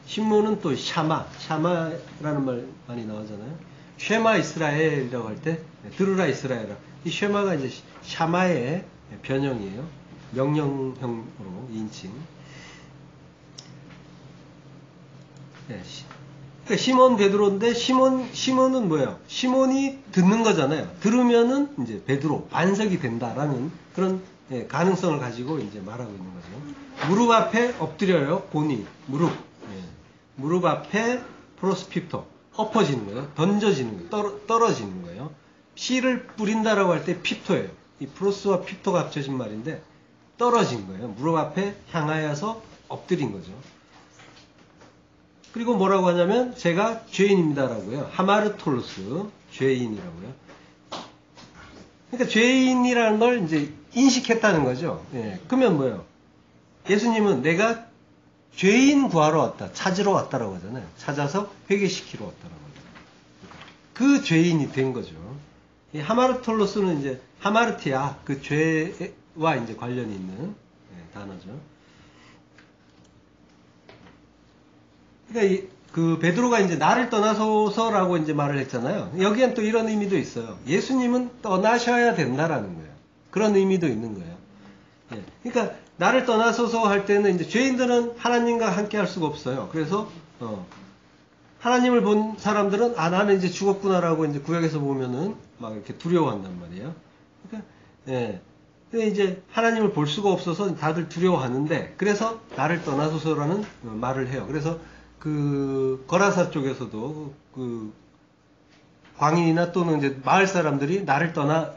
쉼몬은 또 샤마라는 말 많이 나오잖아요. 쉐마 이스라엘이라고 할 때 들으라 이스라엘아. 이 쉐마가 이제 샤마의 변형이에요. 명령형으로 2인칭. 그러니까 시몬 베드로인데 시몬은 뭐예요? 시몬이 듣는 거잖아요. 들으면은 이제 베드로 반석이 된다라는 그런 가능성을 가지고 이제 말하고 있는 거죠. 무릎 앞에 엎드려요. 고니 무릎 앞에 프로스피토 엎어지는 거예요. 던져지는 거예요. 떨어지는 거예요. 씨를 뿌린다라고 할 때 피토예요. 이 프로스와 피토가 합쳐진 말인데 떨어진 거예요. 무릎 앞에 향하여서 엎드린 거죠. 그리고 뭐라고 하냐면 제가 죄인입니다라고 해요. 하마르톨로스 죄인이라고요. 그러니까 죄인이라는 걸 이제 인식했다는 거죠. 예. 그러면 뭐예요? 예수님은 내가 죄인 구하러 왔다, 찾으러 왔다라고 하잖아요. 찾아서 회개시키러 왔다라고 하죠. 그 죄인이 된 거죠. 이 하마르톨로스는 이제 하마르티아 그 죄와 이제 관련이 있는 단어죠. 그러니까 그 베드로가 이제 나를 떠나소서라고 이제 말을 했잖아요. 여기엔 또 이런 의미도 있어요. 예수님은 떠나셔야 된다라는 거예요. 그런 의미도 있는 거예요. 예. 그러니까 나를 떠나소서 할 때는 이제 죄인들은 하나님과 함께 할 수가 없어요. 그래서 하나님을 본 사람들은 나는 이제 죽었구나라고 이제 구약에서 보면은 막 이렇게 두려워한단 말이에요. 그러니까 근데 이제 하나님을 볼 수가 없어서 다들 두려워하는데 그래서 나를 떠나소서라는 말을 해요. 그래서 그 거라사 쪽에서도 그 광인이나 또는 이제 마을 사람들이 나를 떠나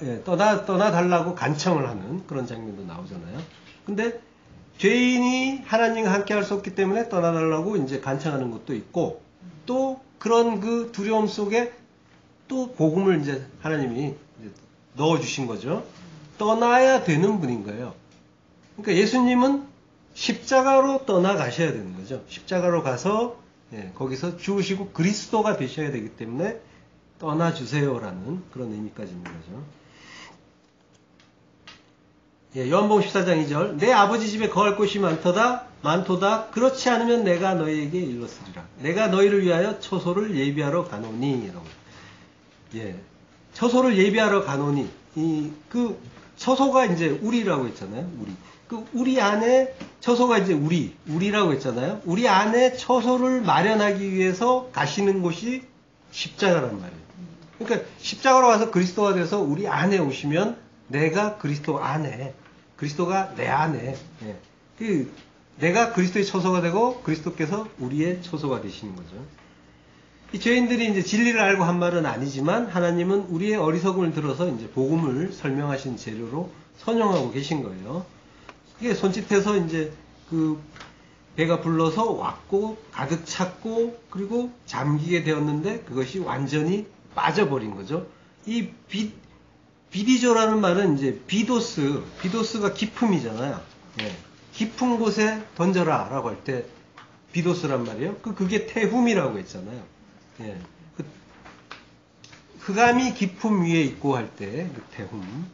달라고 간청을 하는 그런 장면도 나오잖아요. 근데 죄인이 하나님과 함께 할 수 없기 때문에 떠나달라고 이제 간청하는 것도 있고 또 그런 그 두려움 속에 또 복음을 이제 하나님이 이제 넣어주신 거죠. 떠나야 되는 분인 거예요. 그러니까 예수님은 십자가로 떠나가셔야 되는 거죠. 십자가로 가서 거기서 죽으시고 그리스도가 되셔야 되기 때문에 떠나주세요라는 그런 의미까지 있는 거죠. 요한복음 14장 2절 내 아버지 집에 거할 곳이 많도다 그렇지 않으면 내가 너희에게 일렀으리라. 내가 너희를 위하여 처소를 예비하러 가노니. 처소를 예비하러 가노니. 그 처소가 이제 우리라고 했잖아요. 우리 안에 처소가 이제 우리라고 했잖아요. 우리 안에 처소를 마련하기 위해서 가시는 곳이 십자가란 말이에요. 그러니까 십자가로 와서 그리스도가 돼서 우리 안에 오시면 내가 그리스도 안에, 그리스도가 내 안에, 내가 그리스도의 처소가 되고 그리스도께서 우리의 처소가 되시는 거죠. 이 죄인들이 이제 진리를 알고 한 말은 아니지만 하나님은 우리의 어리석음을 들어서 이제 복음을 설명하신 재료로 선용하고 계신 거예요. 이게 손짓해서 이제 그 배가 불러서 왔고 가득 찼고 그리고 잠기게 되었는데 그것이 완전히 빠져버린 거죠. 이 비디조라는 말은 이제 비도스가 기품이잖아요. 깊은 곳에 던져라 라고 할 때 비도스란 말이에요. 그게 태훔이라고 했잖아요. 흑암이 기품 위에 있고 할 때 그 태훔.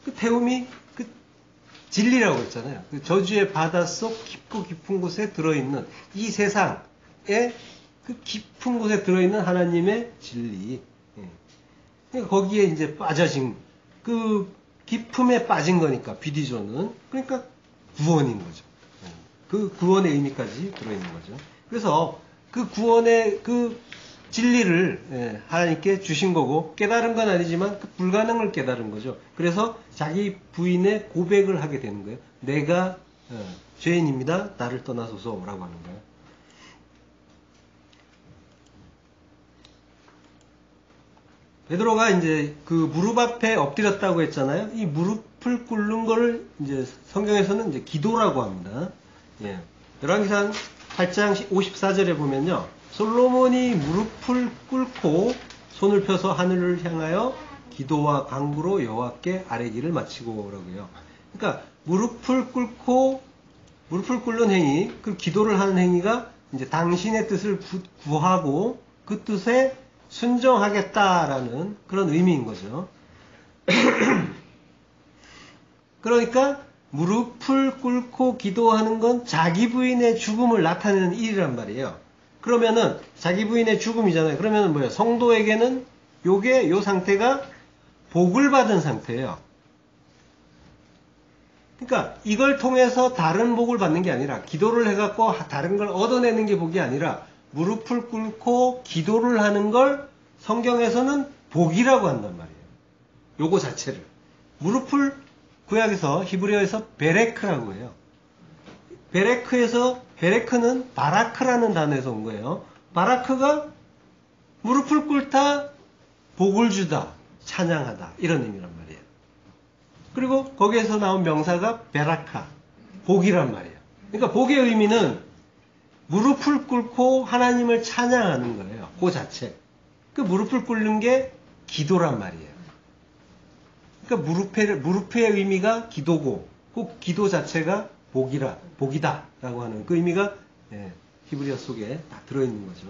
그 태훔이 그 진리라고 했잖아요. 그 저주의 바닷속 깊고 깊은 곳에 들어있는 이 세상에 그 깊은 곳에 들어있는 하나님의 진리. 그러니까 거기에 이제 빠져진 그 깊음에 빠진 거니까 비디조는 그러니까 구원인 거죠. 그 구원의 의미까지 들어있는 거죠. 그래서 그 구원의 그 진리를 하나님께 주신 거고 깨달은 건 아니지만 그 불가능을 깨달은 거죠. 그래서 자기 부인의 고백을 하게 되는 거예요. 내가 죄인입니다. 나를 떠나소서라고 하는 거예요. 베드로가 이제 그 무릎 앞에 엎드렸다고 했잖아요. 이 무릎을 꿇는 거를 이제 성경에서는 이제 기도라고 합니다. 열왕기상 8장 54절에 보면요. 솔로몬이 무릎을 꿇고 손을 펴서 하늘을 향하여 기도와 간구로 여호와께 아뢰기를 마치고라고요. 그러니까 무릎을 꿇는 행위, 그 기도를 하는 행위가 이제 당신의 뜻을 구하고 그 뜻에 순종하겠다라는 그런 의미인 거죠. 그러니까 무릎을 꿇고 기도하는 건 자기 부인의 죽음을 나타내는 일이란 말이에요. 그러면은 자기 부인의 죽음이잖아요. 그러면은 뭐예요? 성도에게는 요 상태가 복을 받은 상태예요. 그러니까 이걸 통해서 다른 복을 받는 게 아니라 기도를 해갖고 다른 걸 얻어내는 게 복이 아니라 무릎을 꿇고 기도를 하는 걸 성경에서는 복이라고 한단 말이에요. 요거 자체를. 무릎을 구약에서 히브리어에서 베레크라고 해요. 베레크는 바라크라는 단어에서 온 거예요. 바라크가 무릎을 꿇다, 복을 주다, 찬양하다 이런 의미란 말이에요. 그리고 거기에서 나온 명사가 베라카, 복이란 말이에요. 그러니까 복의 의미는 무릎을 꿇고 하나님을 찬양하는 거예요. 그 자체. 그 무릎을 꿇는 게 기도란 말이에요. 그러니까 무릎의 의미가 기도고, 그 기도 자체가 복이다라고 하는 그 의미가 히브리어 속에 다 들어있는 거죠.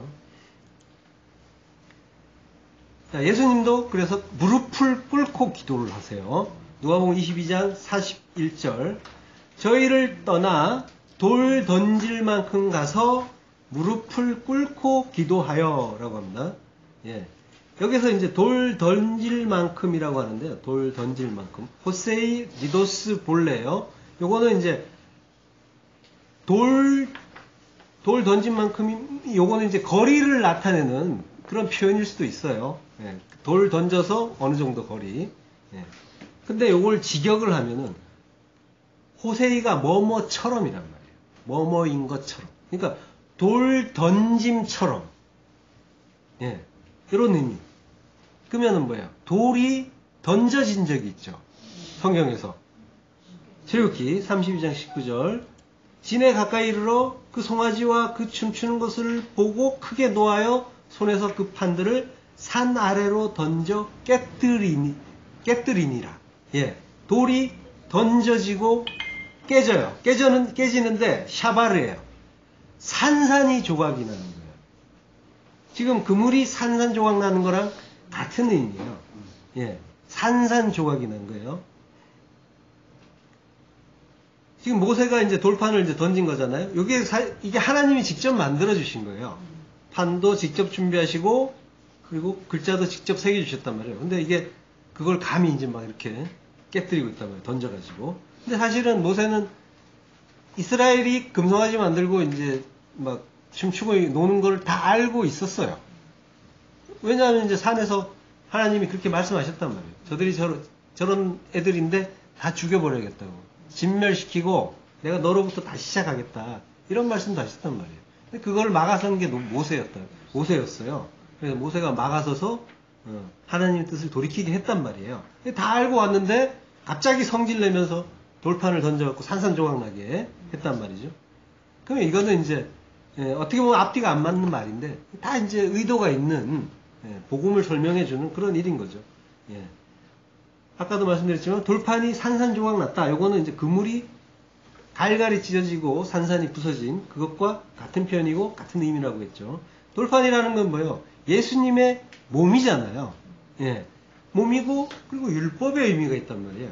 자, 예수님도 그래서 무릎을 꿇고 기도를 하세요. 누가복음 22장 41절 저희를 떠나 돌 던질 만큼 가서 무릎을 꿇고 기도하여 라고 합니다. 여기서 이제 돌 던질 만큼이라고 하는데요. 돌 던질 만큼. 호세이 리도스 볼레요. 요거는 이제 돌 던진 만큼이 요거는 이제 거리를 나타내는 그런 표현일 수도 있어요. 돌 던져서 어느 정도 거리. 근데 요걸 직역을 하면은 호세이가 뭐뭐처럼이란 말이에요. 뭐뭐인 것처럼. 그러니까 돌 던짐처럼. 이런 의미. 그러면은 뭐예요? 돌이 던져진 적이 있죠. 성경에서. 출애굽기 32장 19절 진에 가까이 이르러 그 송아지와 그 춤추는 것을 보고 크게 노하여 손에서 그 판들을 산 아래로 던져 깨뜨리니라. 돌이 던져지고 깨져요. 깨지는데 샤바르예요. 산산이 조각이 나는 거예요. 지금 그물이 산산조각 나는 거랑 같은 의미예요. 예, 산산조각이 난 거예요. 지금 모세가 이제 돌판을 이제 던진 거잖아요. 이게 하나님이 직접 만들어 주신 거예요. 판도 직접 준비하시고 그리고 글자도 직접 새겨 주셨단 말이에요. 근데 이게 그걸 감히 이제 막 이렇게 깨뜨리고 있단 말이에요. 던져가지고. 근데 사실은 모세는 이스라엘이 금송아지 만들고 이제 막 춤추고 노는 걸 다 알고 있었어요. 왜냐하면 이제 산에서 하나님이 그렇게 말씀하셨단 말이에요. 저들이 저런 애들인데 다 죽여버려야겠다고. 진멸시키고 내가 너로부터 다시 시작하겠다. 이런 말씀도 하셨단 말이에요. 근데 그걸 막아선 게 모세였어요. 그래서 모세가 막아서서 하나님의 뜻을 돌이키게 했단 말이에요. 다 알고 왔는데 갑자기 성질내면서 돌판을 던져갖고 산산조각나게 했단 말이죠. 그러면 이거는 이제 어떻게 보면 앞뒤가 안 맞는 말인데 다 이제 의도가 있는 복음을 설명해주는 그런 일인 거죠. 예. 아까도 말씀드렸지만 돌판이 산산조각 났다. 요거는 이제 그물이 갈갈이 찢어지고 산산이 부서진 그것과 같은 표현이고 같은 의미라고 했죠. 돌판이라는 건 뭐예요? 예수님의 몸이잖아요. 예. 몸이고 그리고 율법의 의미가 있단 말이에요.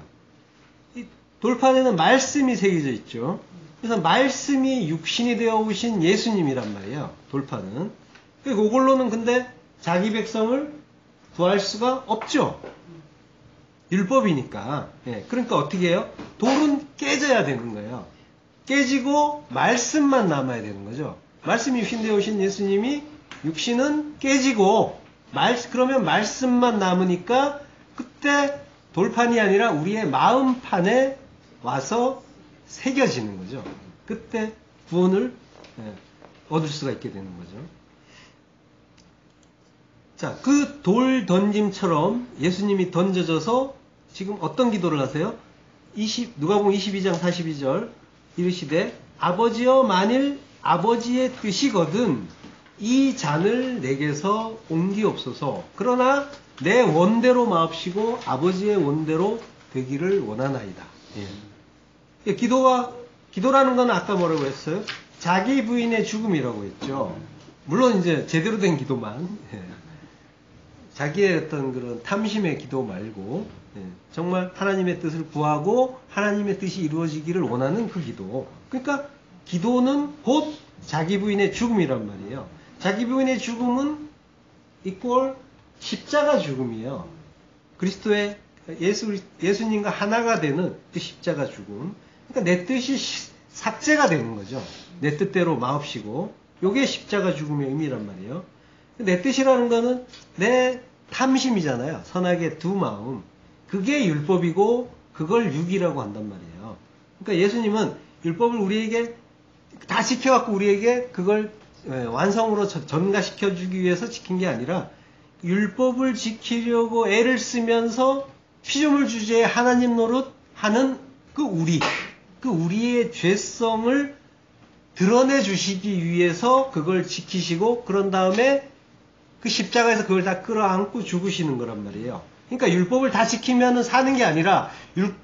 이 돌판에는 말씀이 새겨져 있죠. 그래서 말씀이 육신이 되어 오신 예수님이란 말이에요. 돌판은. 그걸로는 근데 자기 백성을 구할 수가 없죠. 율법이니까. 예, 그러니까 어떻게 해요? 돌은 깨져야 되는 거예요. 깨지고 말씀만 남아야 되는 거죠. 말씀이 육신 되어 오신 예수님이 육신은 깨지고 그러면 말씀만 남으니까 그때 돌판이 아니라 우리의 마음판에 와서 새겨지는 거죠. 그때 구원을 얻을 수가 있게 되는 거죠. 자, 그 돌 던짐처럼 예수님이 던져져서 지금 어떤 기도를 하세요? 누가복음 22장 42절 이르시되 아버지여 만일 아버지의 뜻이거든 이 잔을 내게서 옮기옵소서. 그러나 내 원대로 마옵시고 아버지의 원대로 되기를 원하나이다. 예. 기도라는 건 아까 뭐라고 했어요? 자기 부인의 죽음이라고 했죠. 물론 이제 제대로 된 기도만. 예. 자기의 어떤 그런 탐심의 기도 말고 정말 하나님의 뜻을 구하고 하나님의 뜻이 이루어지기를 원하는 그 기도. 그러니까 기도는 곧 자기 부인의 죽음이란 말이에요. 자기 부인의 죽음은 이퀄 십자가 죽음이에요. 그리스도의 예수님과 하나가 되는 그 십자가 죽음. 그러니까 내 뜻이 삭제가 되는 거죠. 내 뜻대로 마옵시고. 이게 십자가 죽음의 의미란 말이에요. 내 뜻이라는 거는 내 탐심이잖아요. 선악의 두 마음. 그게 율법이고 그걸 육이라고 한단 말이에요. 그러니까 예수님은 율법을 우리에게 다 지켜갖고 우리에게 그걸 완성으로 전가시켜주기 위해서 지킨 게 아니라 율법을 지키려고 애를 쓰면서 피조물 주제에 하나님 노릇하는 그 우리의 죄성을 드러내 주시기 위해서 그걸 지키시고 그런 다음에 그 십자가에서 그걸 다 끌어안고 죽으시는 거란 말이에요. 그러니까 율법을 다 지키면 사는 게 아니라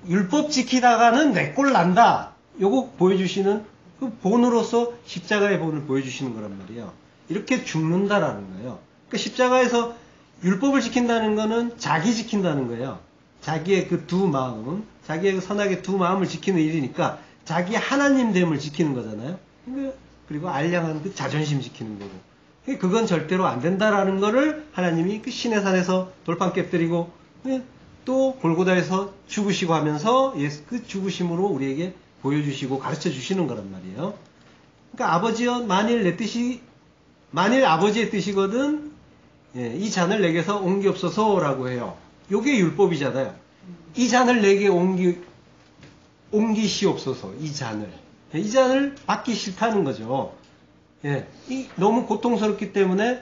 율법 지키다가는 내 꼴 난다. 요거 보여주시는 그 본으로서 십자가의 본을 보여주시는 거란 말이에요. 이렇게 죽는다라는 거예요. 그러니까 십자가에서 율법을 지킨다는 거는 자기 지킨다는 거예요. 자기의 그 두 마음, 자기의 그 선악의 두 마음을 지키는 일이니까 자기 하나님됨을 지키는 거잖아요. 그리고 알량한 그 자존심 지키는 거고. 그건 절대로 안 된다라는 거를 하나님이 그 신의 산에서 돌판 깨뜨리고 또 골고다에서 죽으시고 하면서 그 죽으심으로 우리에게 보여주시고 가르쳐 주시는 거란 말이에요. 그러니까 아버지여 만일 아버지의 뜻이거든 이 잔을 내게서 옮기옵소서라고 해요. 요게 율법이잖아요. 이 잔을 내게 옮기시옵소서. 이 잔을 받기 싫다는 거죠. 예, 너무 고통스럽기 때문에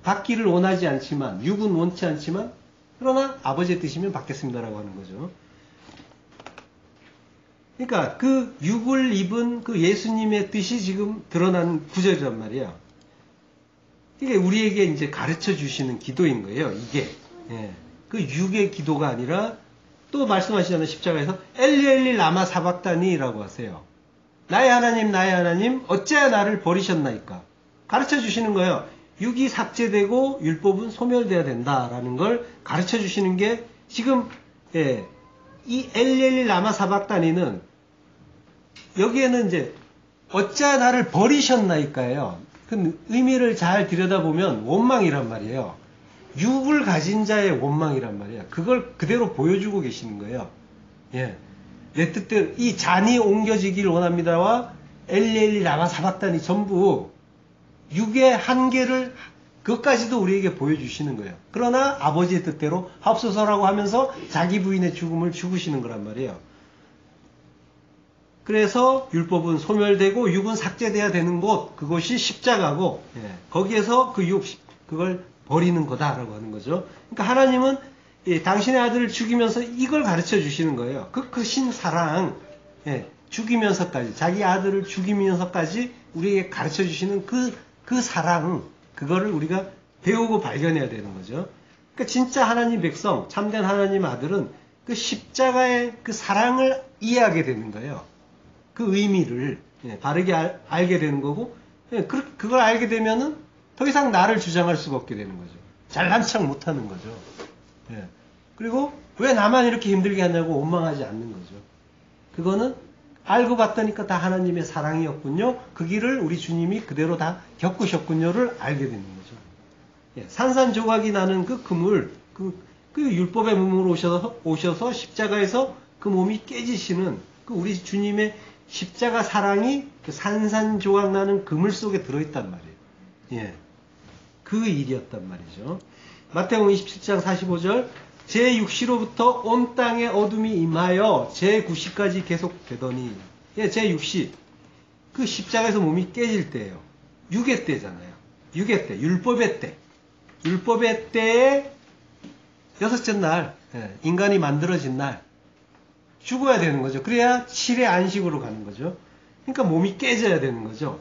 받기를 원하지 않지만 육은 원치 않지만 그러나 아버지의 뜻이면 받겠습니다라고 하는 거죠. 그러니까 그 육을 입은 그 예수님의 뜻이 지금 드러난 구절이란 말이에요. 이게 우리에게 이제 가르쳐 주시는 기도인 거예요. 이게 그 육의 기도가 아니라 또 말씀하시잖아요. 십자가에서 엘리 라마 사박다니라고 하세요. 나의 하나님 어찌하여 나를 버리셨나이까. 가르쳐 주시는 거예요. 육이 삭제되고 율법은 소멸돼야 된다라는 걸 가르쳐 주시는 게 지금 이 엘리 라마 사박다니는 여기에는 이제 어찌하여 나를 버리셨나이까예요. 그 의미를 잘 들여다보면 원망이란 말이에요. 육을 가진 자의 원망이란 말이에요. 그걸 그대로 보여주고 계시는 거예요. 예. 내 뜻대로 이 잔이 옮겨지길 원합니다와 엘리 라마 사박다니 전부 육의 한계를 그것까지도 우리에게 보여주시는 거예요. 그러나 아버지의 뜻대로 하옵소서라고 하면서 자기 부인의 죽음을 죽으시는 거란 말이에요. 그래서 율법은 소멸되고 육은 삭제돼야 되는 곳, 그것이 십자가고, 거기에서 그걸 버리는 거다라고 하는 거죠. 그러니까 하나님은 당신의 아들을 죽이면서 이걸 가르쳐 주시는 거예요. 그 크신 사랑, 죽이면서까지, 자기 아들을 죽이면서까지 우리에게 가르쳐 주시는 그 사랑, 그거를 우리가 배우고 발견해야 되는 거죠. 그러니까 진짜 하나님 백성, 참된 하나님 아들은 그 십자가의 그 사랑을 이해하게 되는 거예요. 그 의미를 바르게 알게 되는 거고, 그걸 알게 되면은 더 이상 나를 주장할 수가 없게 되는 거죠. 잘난 척 못하는 거죠. 그리고 왜 나만 이렇게 힘들게 하냐고 원망하지 않는 거죠. 그거는 알고 봤더니까 다 하나님의 사랑이었군요. 그 길을 우리 주님이 그대로 다 겪으셨군요를 알게 되는 거죠. 산산조각이 나는 그 그물, 그 율법의 몸으로 오셔서 십자가에서 그 몸이 깨지시는 그 우리 주님의 십자가 사랑이 그 산산조각 나는 그물 속에 들어있단 말이에요. 그 일이었단 말이죠. 마태복음 27장 45절 제6시로부터 온 땅에 어둠이 임하여 제9시까지 계속되더니 제6시 그 십자가에서 몸이 깨질 때예요. 육의 때잖아요. 육의 때, 율법의 때. 율법의 때에 여섯째 날 인간이 만들어진 날 죽어야 되는 거죠. 그래야 7의 안식으로 가는 거죠. 그러니까 몸이 깨져야 되는 거죠.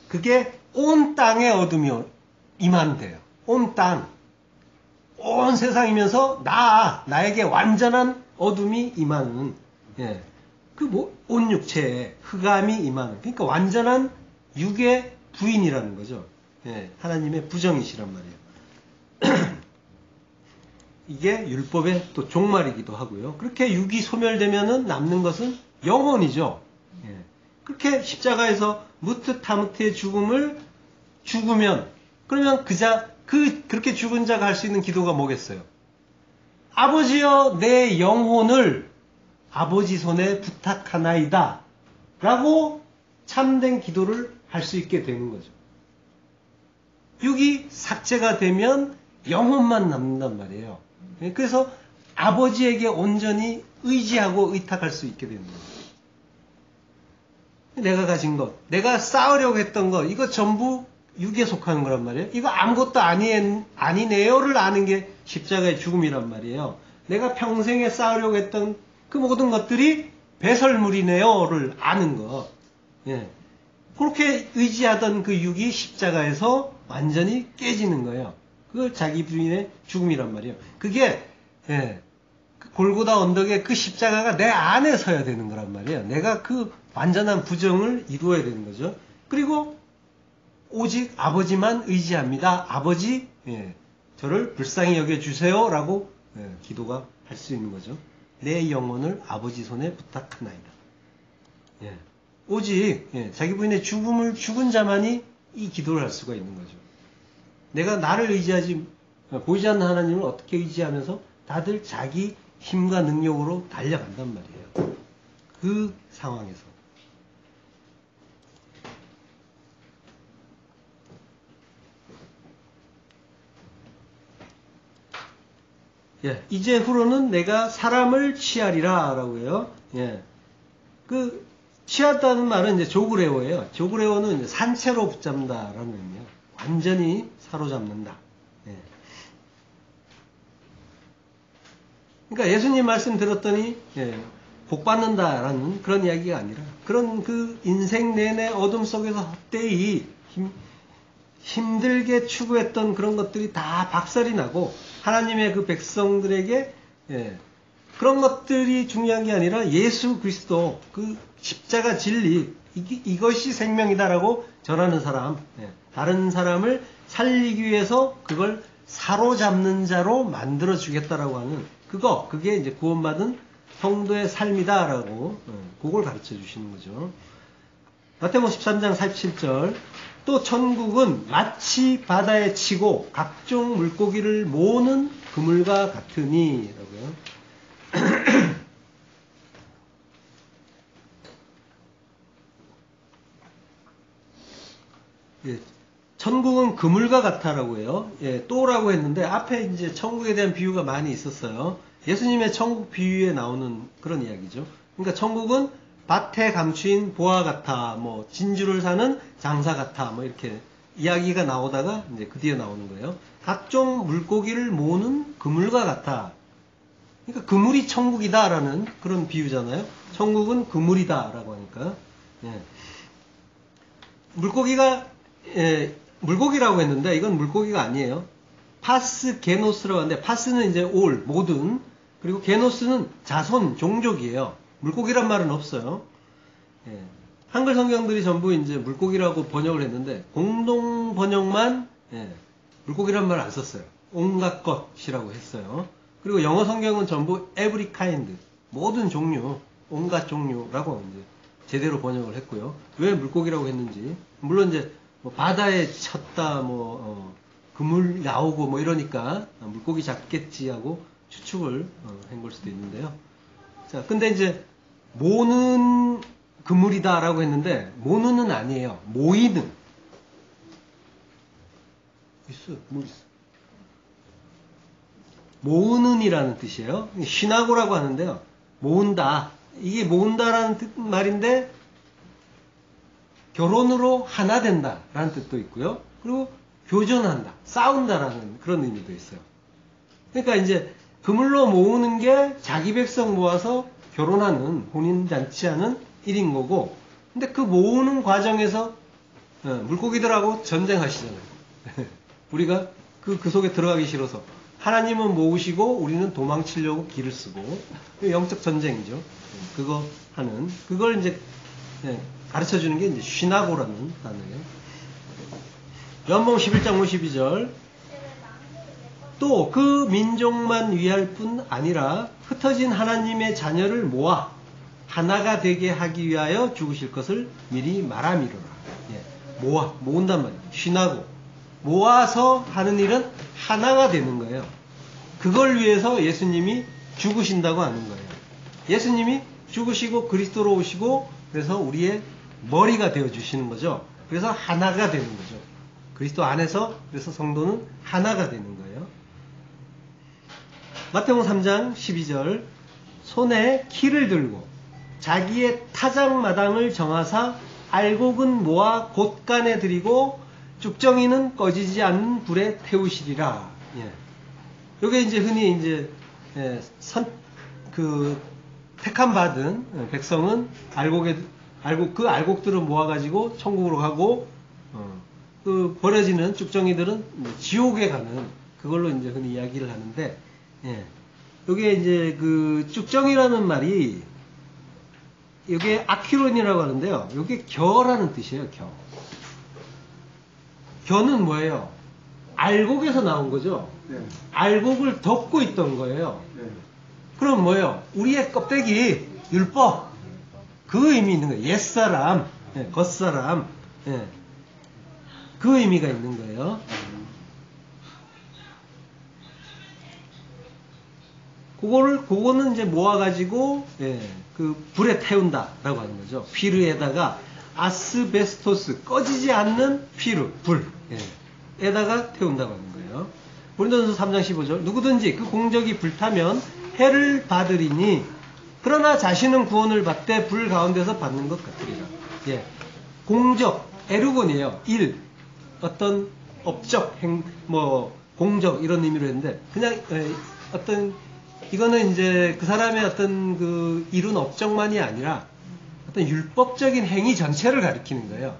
그게 온 땅에 어둠이 임한대요. 온 땅. 온 세상이면서 나에게 완전한 어둠이 임하는, 온 육체에 흑암이 임하는, 그러니까 완전한 육의 부인이라는 거죠. 하나님의 부정이시란 말이에요. 이게 율법의 또 종말이기도 하고요. 그렇게 육이 소멸되면은 남는 것은 영혼이죠. 그렇게 십자가에서 무트타무트의 죽음을 죽으면, 그러면 그렇게 죽은 자가 할 수 있는 기도가 뭐겠어요? 아버지여 내 영혼을 아버지 손에 부탁하나이다 라고 참된 기도를 할 수 있게 되는 거죠. 육이 삭제가 되면 영혼만 남는단 말이에요. 그래서 아버지에게 온전히 의지하고 의탁할 수 있게 되는 거예요. 내가 가진 것, 내가 쌓으려고 했던 것, 이거 전부 육에 속하는 거란 말이에요. 이거 아무것도 아니네요를 아는 게 십자가의 죽음이란 말이에요. 내가 평생에 쌓으려고 했던 그 모든 것들이 배설물이네요를 아는 거. 그렇게 의지하던 그 육이 십자가에서 완전히 깨지는 거예요. 그걸 자기 부인의 죽음이란 말이에요. 그게 그 골고다 언덕의 그 십자가가 내 안에 서야 되는 거란 말이에요. 내가 그 완전한 부정을 이루어야 되는 거죠. 그리고 오직 아버지만 의지합니다. 아버지, 저를 불쌍히 여겨주세요. 라고 기도가 할 수 있는 거죠. 내 영혼을 아버지 손에 부탁하나이다. 오직 자기 부인의 죽음을 죽은 자만이 이 기도를 할 수가 있는 거죠. 내가 나를 의지하지, 보이지 않는 하나님을 어떻게 의지하면서 다들 자기 힘과 능력으로 달려간단 말이에요. 그 상황에서. 이제 후로는 내가 사람을 취하리라 라고 해요. 그 취하다는 말은 이제 조그레오예요. 조그레오는 이제 산채로 붙잡는다라는 의미예요. 완전히 사로잡는다. 그러니까 예수님 말씀 들었더니 복 받는다라는 그런 이야기가 아니라 그런 그 인생 내내 어둠 속에서 헛되이 힘들게 추구했던 그런 것들이 다 박살이 나고 하나님의 그 백성들에게 그런 것들이 중요한 게 아니라 예수 그리스도 그 십자가 진리 이것이 생명이다라고 전하는 사람, 다른 사람을 살리기 위해서 그걸 사로잡는 자로 만들어 주겠다라고 하는 그게 이제 구원받은 성도의 삶이다라고 그걸 가르쳐 주시는 거죠. 마태복음 13장 47절 또 천국은 마치 바다에 치고 각종 물고기를 모으는 그물과 같으니 라고요. 예, 천국은 그물과 같다라고 해요. 예, 또라고 했는데 앞에 이제 천국에 대한 비유가 많이 있었어요. 예수님의 천국 비유에 나오는 그런 이야기죠. 그러니까 천국은 밭에 감추인 보화 같아, 뭐 진주를 사는 장사 같아, 뭐 이렇게 이야기가 나오다가 이제 그 뒤에 나오는 거예요. 각종 물고기를 모으는 그물과 같아. 그러니까 그물이 천국이다라는 그런 비유잖아요. 천국은 그물이다라고 하니까. 예. 물고기라고 했는데 이건 물고기가 아니에요. 파스 게노스라고 하는데 파스는 이제 올, 모든, 그리고 게노스는 자손, 종족이에요. 물고기란 말은 없어요. 예. 한글 성경들이 전부 이제 물고기라고 번역을 했는데 공동 번역만 물고기란 말을 안 썼어요. 온갖 것이라고 했어요. 그리고 영어 성경은 전부 every kind, 모든 종류, 온갖 종류라고 이제 제대로 번역을 했고요. 왜 물고기라고 했는지, 물론 이제 뭐 바다에 쳤다, 그물 나오고 뭐 이러니까 물고기 잡겠지 하고 추측을 한 걸 수도 있는데요. 자, 근데 이제 모는 그물이다라고 했는데 모는은 아니에요. 모이는. 뭐 있어. 모으는이라는 뜻이에요. 시나고라고 하는데요. 모은다. 이게 모은다라는 말인데 결혼으로 하나 된다라는 뜻도 있고요. 그리고 교전한다, 싸운다라는 그런 의미도 있어요. 그러니까 이제 그물로 모으는 게 자기 백성 모아서 결혼하는, 혼인잔치하는 일인 거고, 근데 그 모으는 과정에서 물고기들하고 전쟁하시잖아요. 우리가 그 속에 들어가기 싫어서 하나님은 모으시고 우리는 도망치려고 길을 쓰고, 영적 전쟁이죠. 그걸 이제 가르쳐 주는 게 이제 쉬나고라는 단어예요. 요한복음 11장 52절 또 그 민족만 위할 뿐 아니라 흩어진 하나님의 자녀를 모아 하나가 되게 하기 위하여 죽으실 것을 미리 말함이로라. 모은단 말이에요. 쉬나고 모아서 하는 일은 하나가 되는 거예요. 그걸 위해서 예수님이 죽으신다고 하는 거예요. 예수님이 죽으시고 그리스도로 오시고 그래서 우리의 머리가 되어주시는 거죠. 그래서 하나가 되는 거죠. 그리스도 안에서 그래서 성도는 하나가 되는 거예요. 마태복음 3장 12절 손에 키를 들고 자기의 타작마당을 정하사 알곡은 모아 곳간에 들이고 쭉정이는 꺼지지 않는 불에 태우시리라. 요게 이제 흔히 이제 택함 받은 백성은 그 알곡들을 모아가지고 천국으로 가고, 그 버려지는 쭉정이들은 지옥에 가는, 그걸로 이제 흔히 이야기를 하는데, 요게 이제 그 쭉정이라는 말이, 요게 아키론이라고 하는데요. 요게 겨라는 뜻이에요, 겨. 겨는 뭐예요? 알곡에서 나온 거죠? 네. 알곡을 덮고 있던 거예요. 네. 그럼 뭐예요? 우리의 껍데기, 율법, 그 의미 있는 거예요. 옛사람, 겉사람, 그 의미가 있는 거예요. 그거는 이제 모아가지고, 그 불에 태운다라고 하는 거죠. 피르에다가 아스베스토스, 꺼지지 않는 불, 에다가 태운다고 하는 거예요. 고린도전서 3장 15절, 누구든지 그 공적이 불타면 해를 받으리니, 그러나 자신은 구원을 받되 불 가운데서 받는 것 같으리라. 공적, 에르곤이에요. 일, 어떤 업적, 공적, 이런 의미로 했는데, 그냥, 이거는 이제 그 사람의 어떤 그 이룬 업적만이 아니라 어떤 율법적인 행위 전체를 가리키는 거예요.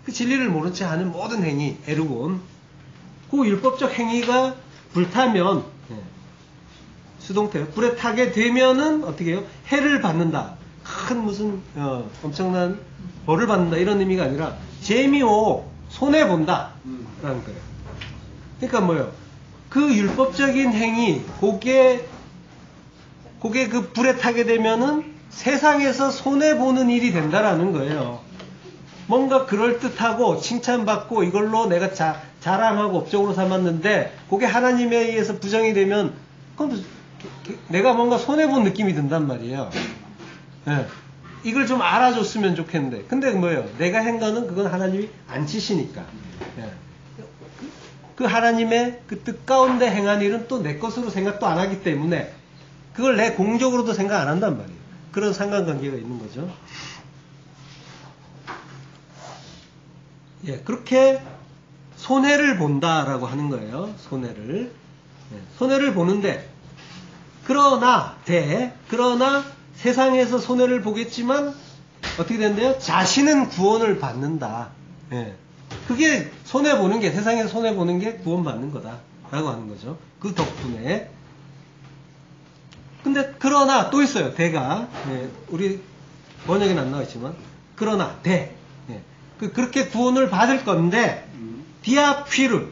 그 진리를 모른 채 하는 모든 행위, 에르곤. 그 율법적 행위가 불타면 수동태. 불에 타게 되면은 어떻게 해요? 해를 받는다. 큰 무슨 엄청난 벌을 받는다 이런 의미가 아니라 재미오 손해 본다 라는 거예요. 그러니까 뭐예요? 그 율법적인 행위 그게 그 불에 타게 되면은 세상에서 손해 보는 일이 된다라는 거예요. 뭔가 그럴듯하고 칭찬받고 이걸로 내가 자랑하고 업적으로 삼았는데 그게 하나님에 의해서 부정이 되면 그건 내가 뭔가 손해본 느낌이 든단 말이에요. 네. 이걸 좀 알아줬으면 좋겠는데 근데 뭐예요? 내가 한 거는 그건 하나님이 안 치시니까. 네. 그 하나님의 그 뜻 가운데 행한 일은 또 내 것으로 생각도 안 하기 때문에 그걸 내 공적으로도 생각 안 한단 말이에요. 그런 상관관계가 있는 거죠. 예, 그렇게 손해를 본다라고 하는 거예요. 손해를. 예, 손해를 보는데 그러나 세상에서 손해를 보겠지만 어떻게 된대요? 자신은 구원을 받는다. 예. 그게 손해보는 게 세상에서 손해보는 게 구원받는 거다라고 하는 거죠. 그 덕분에. 근데 그러나 또 있어요. 대가. 예. 우리 번역에는 안 나와있지만 그러나 대. 예. 그렇게 구원을 받을 건데 디아퀴르.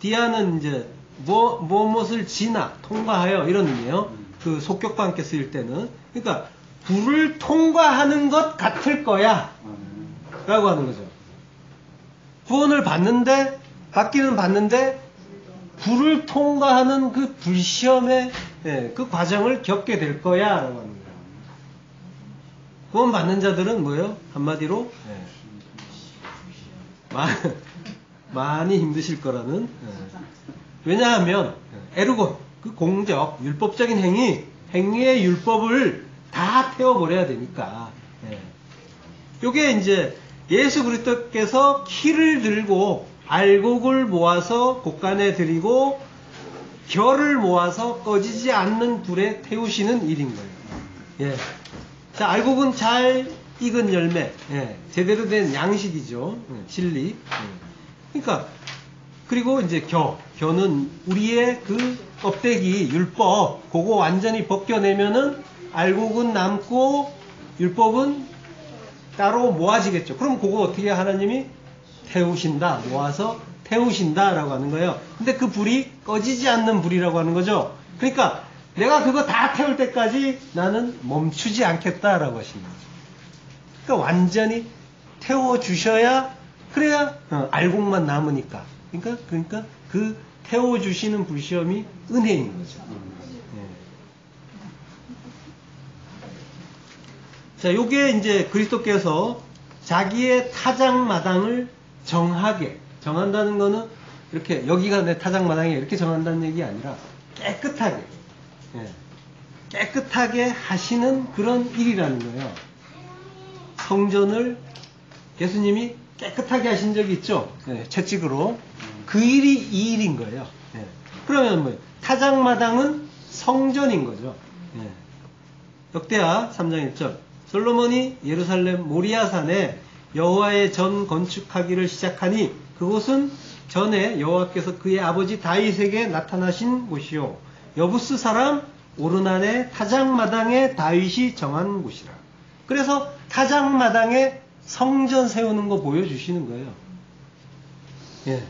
디아는 이제 무엇을 지나 통과하여 이런 의미예요. 그 속격과 함께 쓰일 때는. 그러니까 불을 통과하는 것 같을 거야 라고 하는 거죠. 구원을 받기는 받는데 불을 통과하는 그 불시험의 그 과정을 겪게 될 거야 라고 하는 거예요. 구원 받는 자들은 뭐예요? 한마디로 많이 힘드실 거라는. 왜냐하면 에르곤 그 공적 율법적인 행위의 율법을 다 태워버려야 되니까. 요게 이제 예수 그리스도께서 키를 들고 알곡을 모아서 곳간에 들이고 결을 모아서 꺼지지 않는 불에 태우시는 일인 거예요. 예. 자, 알곡은 잘 익은 열매, 제대로 된 양식이죠. 진리. 그러니까 그리고 이제 겨는 우리의 그 껍데기 율법 그거 완전히 벗겨내면은 알곡은 남고 율법은 따로 모아지겠죠. 그럼 그거 어떻게 하나님이 태우신다, 모아서 태우신다라고 하는 거예요. 근데 그 불이 꺼지지 않는 불이라고 하는 거죠. 그러니까 내가 그거 다 태울 때까지 나는 멈추지 않겠다라고 하시는 거죠. 그러니까 완전히 태워주셔야 그래야 알곡만 남으니까. 그러니까 그 태워주시는 불시험이 은혜인 거죠. 자, 요게 이제 그리스도께서 자기의 타작마당을 정한다는 거는 이렇게 여기가 내 타작마당이야 이렇게 정한다는 얘기 아니라 깨끗하게 하시는 그런 일이라는 거예요. 성전을 예수님이 깨끗하게 하신 적이 있죠. 채찍으로. 그 일이 이 일인 거예요. 그러면 뭐예요? 타작마당은 성전인 거죠. 역대하 3장 1절 솔로몬이 예루살렘 모리아산에 여호와의 전 건축하기를 시작하니 그곳은 전에 여호와께서 그의 아버지 다윗에게 나타나신 곳이요 여부스 사람 오르난의 타작마당에 다윗이 정한 곳이라. 그래서 타작마당에 성전 세우는 거 보여주시는 거예요. 예.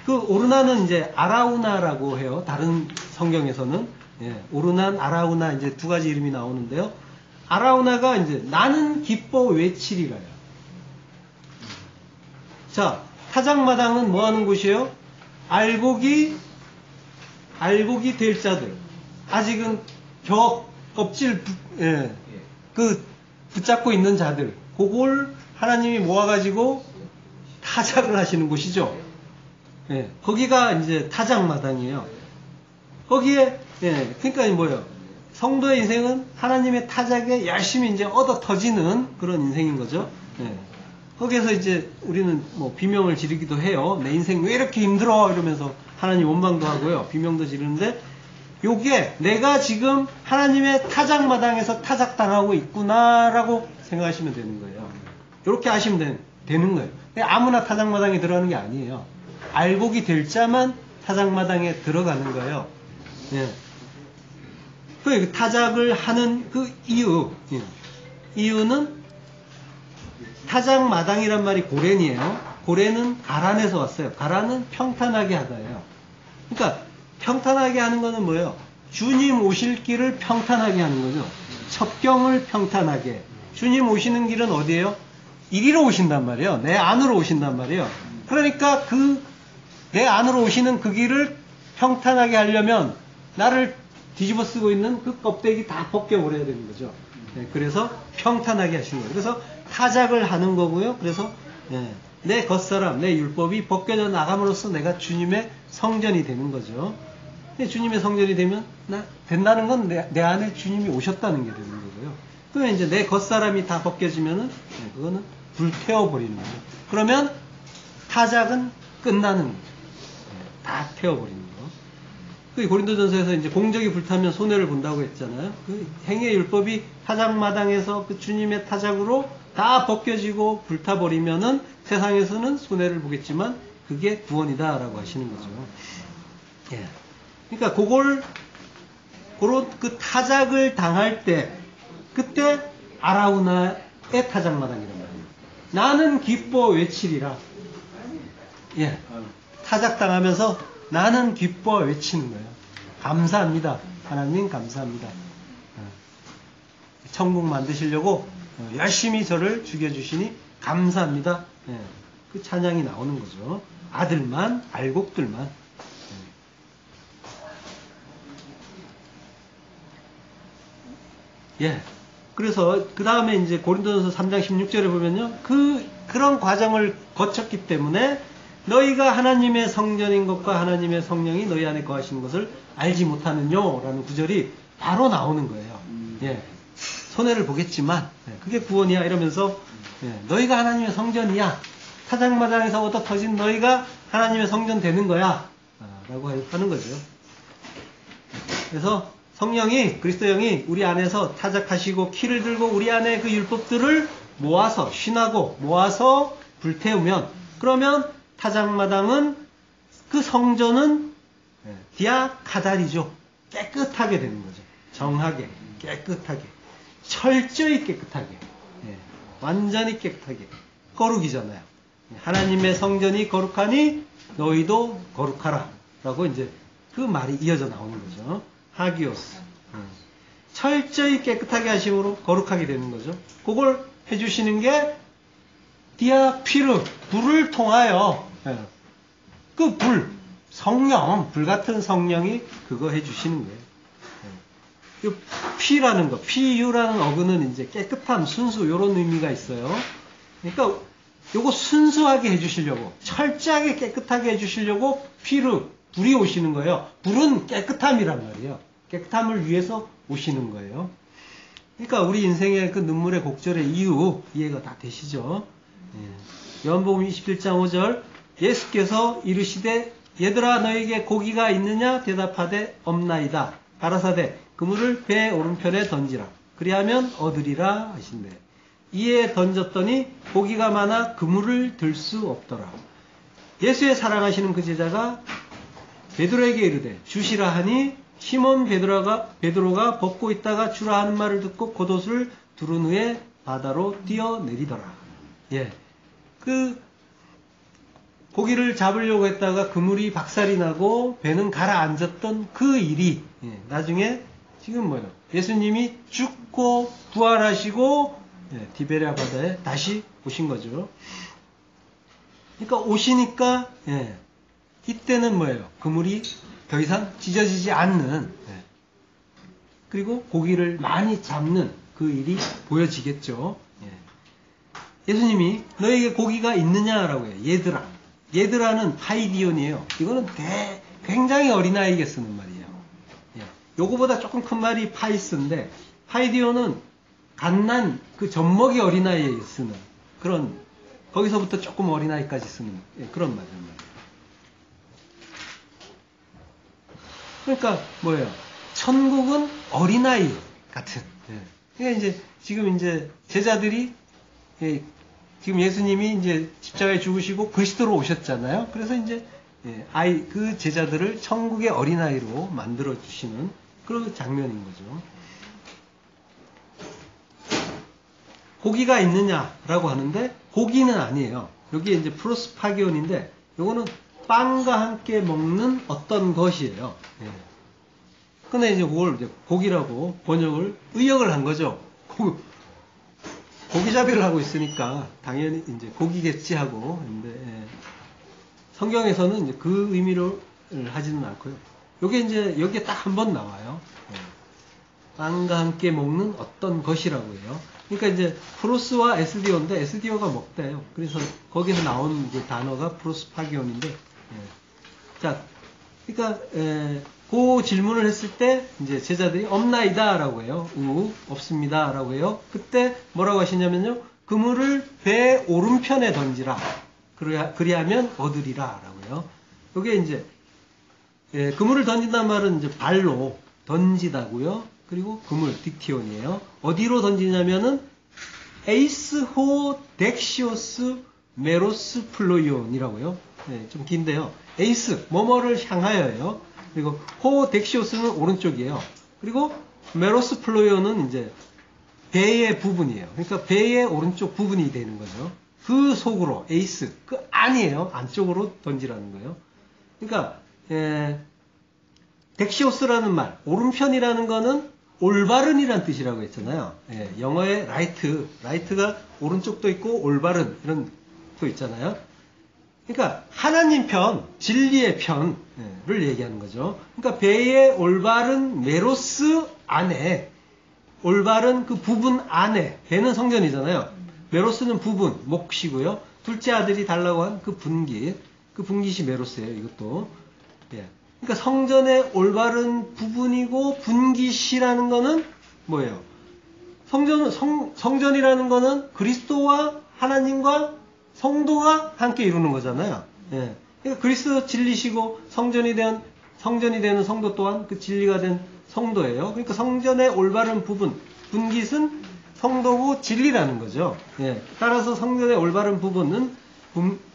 그 오르난은 이제 아라우나라고 해요. 다른 성경에서는 오르난, 아라우나 이제 두 가지 이름이 나오는데요. 아라우나가 이제 나는 기뻐 외치리라요. 자, 타작마당은 뭐 하는 곳이에요? 알곡이 될 자들. 아직은 껍질 붙잡고 있는 자들. 그걸 하나님이 모아가지고 타작을 하시는 곳이죠. 거기가 이제 타작마당이에요. 거기에, 그러니까 뭐예요? 성도의 인생은 하나님의 타작에 열심히 이제 얻어 터지는 그런 인생인 거죠. 거기에서 이제 우리는 뭐 비명을 지르기도 해요. 내 인생 왜 이렇게 힘들어? 이러면서 하나님 원망도 하고요. 비명도 지르는데, 요게 내가 지금 하나님의 타작마당에서 타작당하고 있구나라고 생각하시면 되는 거예요. 이렇게 하시면 되는 거예요. 아무나 타작마당에 들어가는 게 아니에요. 알곡이 될 자만 타작마당에 들어가는 거예요. 그 타작을 하는 그 이유, 이유는 타작마당이란 말이 고렌이에요. 고렌은 가란에서 왔어요. 가란은 평탄하게 하다예요. 그러니까 평탄하게 하는 거는 뭐예요? 주님 오실 길을 평탄하게 하는 거죠. 첩경을 평탄하게. 주님 오시는 길은 어디예요? 이리로 오신단 말이에요. 내 안으로 오신단 말이에요. 그러니까 내 안으로 오시는 그 길을 평탄하게 하려면 나를 뒤집어 쓰고 있는 그 껍데기 다 벗겨버려야 되는 거죠. 그래서 평탄하게 하시는 거예요. 그래서 타작을 하는 거고요. 그래서 내 겉사람, 내 율법이 벗겨져 나감으로써 내가 주님의 성전이 되는 거죠. 주님의 성전이 된다는 건 내 안에 주님이 오셨다는 게 되는 거고요. 그러면 이제 내 겉사람이 다 벗겨지면은, 그거는 불태워버리는 거죠. 그러면 타작은 끝나는 거죠. 다 태워버리는 거. 그 고린도전서에서 이제 공적이 불타면 손해를 본다고 했잖아요. 그 행위의 율법이 타작마당에서 그 주님의 타작으로 다 벗겨지고 불타버리면은 세상에서는 손해를 보겠지만 그게 구원이다라고 하시는 거죠. 예. 그러니까 그런 그 타작을 당할 때, 그때 아라우나의 타작마당이란 말이에요. 나는 기뻐 외치리라. 예. 타작당하면서 나는 기뻐 외치는 거예요. 감사합니다. 하나님 감사합니다. 천국 만드시려고 열심히 저를 죽여주시니 감사합니다. 그 찬양이 나오는 거죠. 아들만, 알곡들만. 예. 그래서 그 다음에 이제 고린도전서 3장 16절에 보면요, 그런 과정을 거쳤기 때문에 너희가 하나님의 성전인 것과 하나님의 성령이 너희 안에 거하시는 것을 알지 못하느뇨? 라는 구절이 바로 나오는 거예요. 예. 손해를 보겠지만, 그게 구원이야. 이러면서, 너희가 하나님의 성전이야. 타작마당에서 얻어 터진 너희가 하나님의 성전 되는 거야. 라고 하는 거죠. 그래서 성령이, 그리스도 영이 우리 안에서 타작하시고 키를 들고 우리 안에 그 율법들을 모아서, 신하고 모아서 불태우면, 그러면 타작마당은, 그 성전은 디아카달이죠. 깨끗하게 되는 거죠. 정하게, 깨끗하게, 철저히 깨끗하게, 완전히 깨끗하게. 거룩이잖아요. 하나님의 성전이 거룩하니 너희도 거룩하라 라고 이제 그 말이 이어져 나오는 거죠. 하기오스. 철저히 깨끗하게 하심으로 거룩하게 되는 거죠. 그걸 해주시는 게 디아피르, 불을 통하여, 그 성령, 불같은 성령이 그거 해주시는 거예요. 이 피라는 거, 피유라는 어근은 이제 깨끗함, 순수, 요런 의미가 있어요. 그러니까 요거 순수하게 해주시려고, 철저하게 깨끗하게 해주시려고 불이 오시는 거예요. 불은 깨끗함이란 말이에요. 깨끗함을 위해서 오시는 거예요. 그러니까 우리 인생의 그 눈물의 곡절의 이유, 이해가 다 되시죠? 요한복음 21장 5절, 예수께서 이르시되 얘들아 너에게 고기가 있느냐? 대답하되 없나이다. 가라사대 그물을 배 오른편에 던지라. 그리하면 얻으리라 하신대. 이에 던졌더니 고기가 많아 그물을 들 수 없더라. 예수의 사랑하시는 그 제자가 베드로에게 이르되 주시라 하니 시몬 베드로가 벗고 있다가 주라 하는 말을 듣고 겉옷을 두른 후에 바다로 뛰어내리더라. 예. 그 고기를 잡으려고 했다가 그물이 박살이 나고 배는 가라앉았던 그 일이, 나중에 지금 뭐예요? 예수님이 죽고 부활하시고 디베랴 바다에 다시 오신 거죠. 그러니까 오시니까 이때는 뭐예요? 그물이 더 이상 찢어지지 않는, 그리고 고기를 많이 잡는 그 일이 보여지겠죠. 예수님이 너에게 고기가 있느냐라고 해요. 얘들아는 파이디온이에요. 이거는 굉장히 어린아이에게 쓰는 말이에요. 요거보다 조금 큰 말이 파이스인데, 파이디온은 갓난 그 젖먹이 어린아이에게 쓰는 그런, 거기서부터 조금 어린아이까지 쓰는 그런 말이에요. 그러니까 뭐예요? 천국은 어린아이 같은. 그러니까 이제 지금 이제 제자들이, 지금 예수님이 이제 십자가에 죽으시고 그리스도로 오셨잖아요. 그래서 이제 그 제자들을 천국의 어린아이로 만들어 주시는 그런 장면인 거죠. 고기가 있느냐라고 하는데 고기는 아니에요. 여기 이제 프로스파기온인데 요거는 빵과 함께 먹는 어떤 것이에요. 예. 근데 이제 그걸 이제 고기라고 번역을 의역을 한 거죠. 고기잡이를 하고 있으니까 당연히 이제 고기겠지 하고 근데 예. 성경에서는 이제 그 의미로 하지는 않고요. 요게 이제 여기에 딱 한 번 나와요. 예. 빵과 함께 먹는 어떤 것이라고 해요. 그러니까 이제 프로스와 에스디오인데 에스디오가 먹대요. 그래서 거기서 나온 그 단어가 프로스파기온인데, 예. 자, 그러니까 그 질문을 했을 때 이제 제자들이 없나이다라고 해요. 없습니다라고 해요. 그때 뭐라고 하시냐면요, 그물을 배 오른편에 던지라. 그리하면 얻으리라라고 해요. 이게 이제 그물을 던진다는 말은 이제 발로 던지다고요. 그리고 그물 딕티온이에요. 어디로 던지냐면은 에이스호 덱시오스 메로스 플로이온이라고요. 네, 좀 긴데요. 에이스 뭐뭐를 향하여요. 그리고 호 덱시오스는 오른쪽이에요. 그리고 메로스 플로이온은 이제 배의 부분이에요. 그러니까 배의 오른쪽 부분이 되는 거죠. 그 속으로 에이스 그 안이에요. 안쪽으로 던지라는 거예요. 그러니까 덱시오스라는 말 오른편이라는 거는 올바른이란 뜻이라고 했잖아요. 예, 영어의 라이트가 오른쪽도 있고 올바른 이런 또 있잖아요. 그러니까 하나님 편, 진리의 편을 얘기하는 거죠. 그러니까 배의 올바른 메로스 안에 올바른 그 부분 안에 배는 성전이잖아요. 메로스는 부분, 몫이고요. 둘째 아들이 달라고 한 그 분깃이 메로스예요. 이것도. 예. 그러니까 성전의 올바른 부분이고 분깃이라는 거는 뭐예요? 성전이라는 거는 그리스도와 하나님과 성도가 함께 이루는 거잖아요. 예. 그러니까 그리스도 진리시고 성전이 되는 성도 또한 그 진리가 된 성도예요. 그러니까 성전의 올바른 부분, 분깃은 성도고 진리라는 거죠. 예. 따라서 성전의 올바른 부분은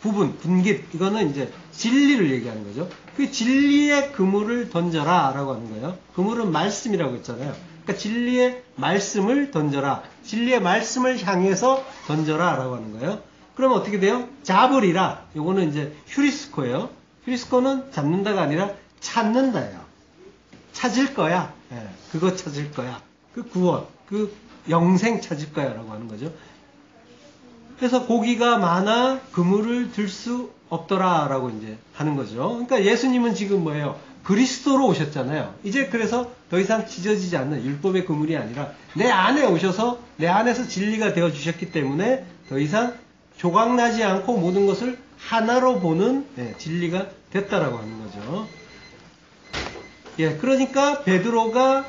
분깃, 이거는 이제 진리를 얘기하는 거죠. 그 진리의 그물을 던져라 라고 하는 거예요. 그물은 말씀이라고 했잖아요. 그러니까 진리의 말씀을 던져라. 진리의 말씀을 향해서 던져라 라고 하는 거예요. 그러면 어떻게 돼요? 잡으리라. 요거는 이제 휴리스코예요. 휴리스코는 잡는다가 아니라 찾는다예요. 찾을 거야. 예, 그거 찾을 거야. 그 구원, 그 영생 찾을 거야 라고 하는 거죠. 그래서 고기가 많아 그물을 들 수 없더라 라고 이제 하는 거죠. 그러니까 예수님은 지금 뭐예요? 그리스도로 오셨잖아요. 이제 그래서 더 이상 찢어지지 않는 율법의 그물이 아니라 내 안에 오셔서 내 안에서 진리가 되어 주셨기 때문에 더 이상 조각나지 않고 모든 것을 하나로 보는 진리가 됐다라고 하는 거죠. 예, 그러니까 베드로가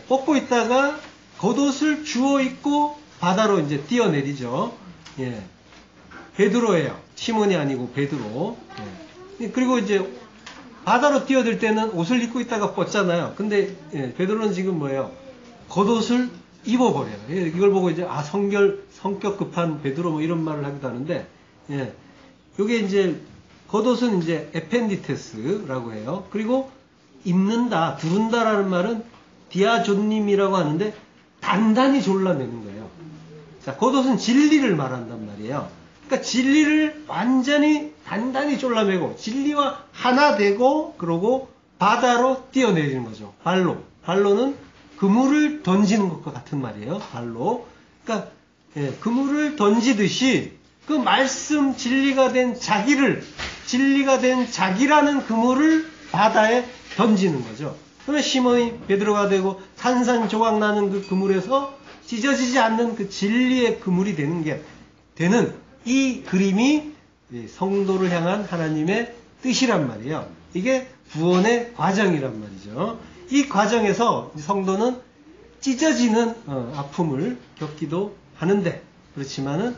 뻗고 있다가 겉옷을 주워 입고 바다로 이제 뛰어내리죠. 예. 베드로예요. 시몬이 아니고 베드로. 예. 그리고 이제 바다로 뛰어들 때는 옷을 입고 있다가 뻗잖아요. 근데 베드로는 지금 뭐예요? 겉옷을 입어버려요. 예. 이걸 보고 이제 성격 급한 베드로 뭐 이런 말을 하기도 하는데, 예. 요게 이제 겉옷은 이제 에펜디테스라고 해요. 그리고 입는다, 두른다라는 말은 디아존님이라고 하는데 단단히 졸라매는 거예요. 자, 겉옷은 진리를 말한단 말이에요. 그러니까 진리를 완전히 단단히 졸라매고 진리와 하나 되고 그러고 바다로 뛰어내리는 거죠. 발로는 그물을 던지는 것과 같은 말이에요. 발로. 그러니까 그물을 던지듯이 그 말씀 진리가 된 자기라는 그물을 바다에 던지는 거죠. 그러면 시몬이 베드로가 되고 산산조각 나는 그 그물에서 찢어지지 않는 그 진리의 그물이 되는 이 그림이 성도를 향한 하나님의 뜻이란 말이에요. 이게 구원의 과정이란 말이죠. 이 과정에서 성도는 찢어지는 아픔을 겪기도 하는데 그렇지만은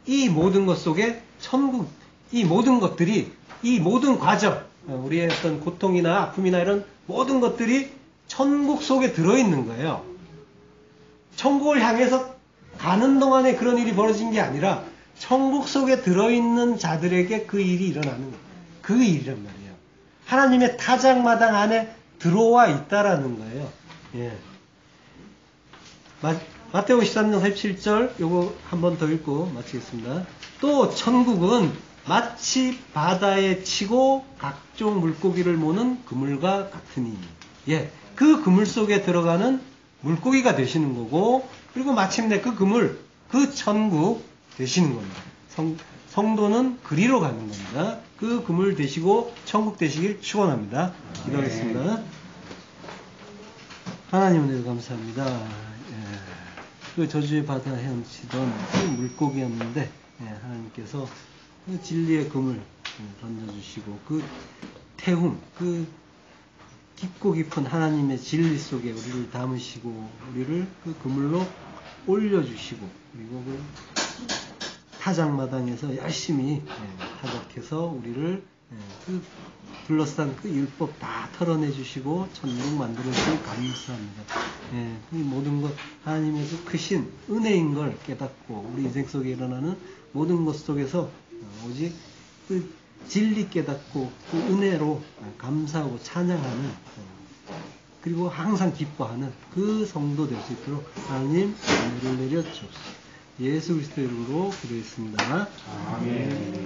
이 모든 것 속에 천국, 이 모든 것들이 이 모든 과정, 우리의 어떤 고통이나 아픔이나 이런 모든 것들이 천국 속에 들어있는 거예요. 천국을 향해서 가는 동안에 그런 일이 벌어진 게 아니라 천국 속에 들어있는 자들에게 그 일이 일어나는 거예요. 그 일이란 말이에요. 하나님의 타작마당 안에 들어와 있다라는 거예요. 예. 마태복음 13장 37절 요거 한 번 더 읽고 마치겠습니다. 또 천국은 마치 바다에 치고 각종 물고기를 모는 그물과 같으니, 예, 그 그물 속에 들어가는 물고기가 되시는 거고, 그리고 마침내 그 그물, 그 천국 되시는 겁니다. 성도는 그리로 가는 겁니다. 그 그물 되시고 천국 되시길 축원합니다. 기도하겠습니다. 하나님 은혜를 감사합니다. 예, 그 저주의 바다 헤엄치던 그 물고기였는데, 예, 하나님께서 그 진리의 금을 던져주시고 그 태움, 그 깊고 깊은 하나님의 진리 속에 우리를 담으시고 우리를 그 그물로 올려주시고, 그리고 그 타작마당에서 열심히 타작해서 우리를 그 둘러싼 그 율법 다 털어내주시고 천국 만들어주시고 감사합니다. 그 모든 것 하나님의 그 크신 은혜인 걸 깨닫고 우리 인생 속에 일어나는 모든 것 속에서 오직 그 진리 깨닫고 그 은혜로 감사하고 찬양하는, 그리고 항상 기뻐하는 그 성도 될 수 있도록 하나님 은혜를 내려 주옵소서. 예수 그리스도 이름으로 기도했습니다. 아멘.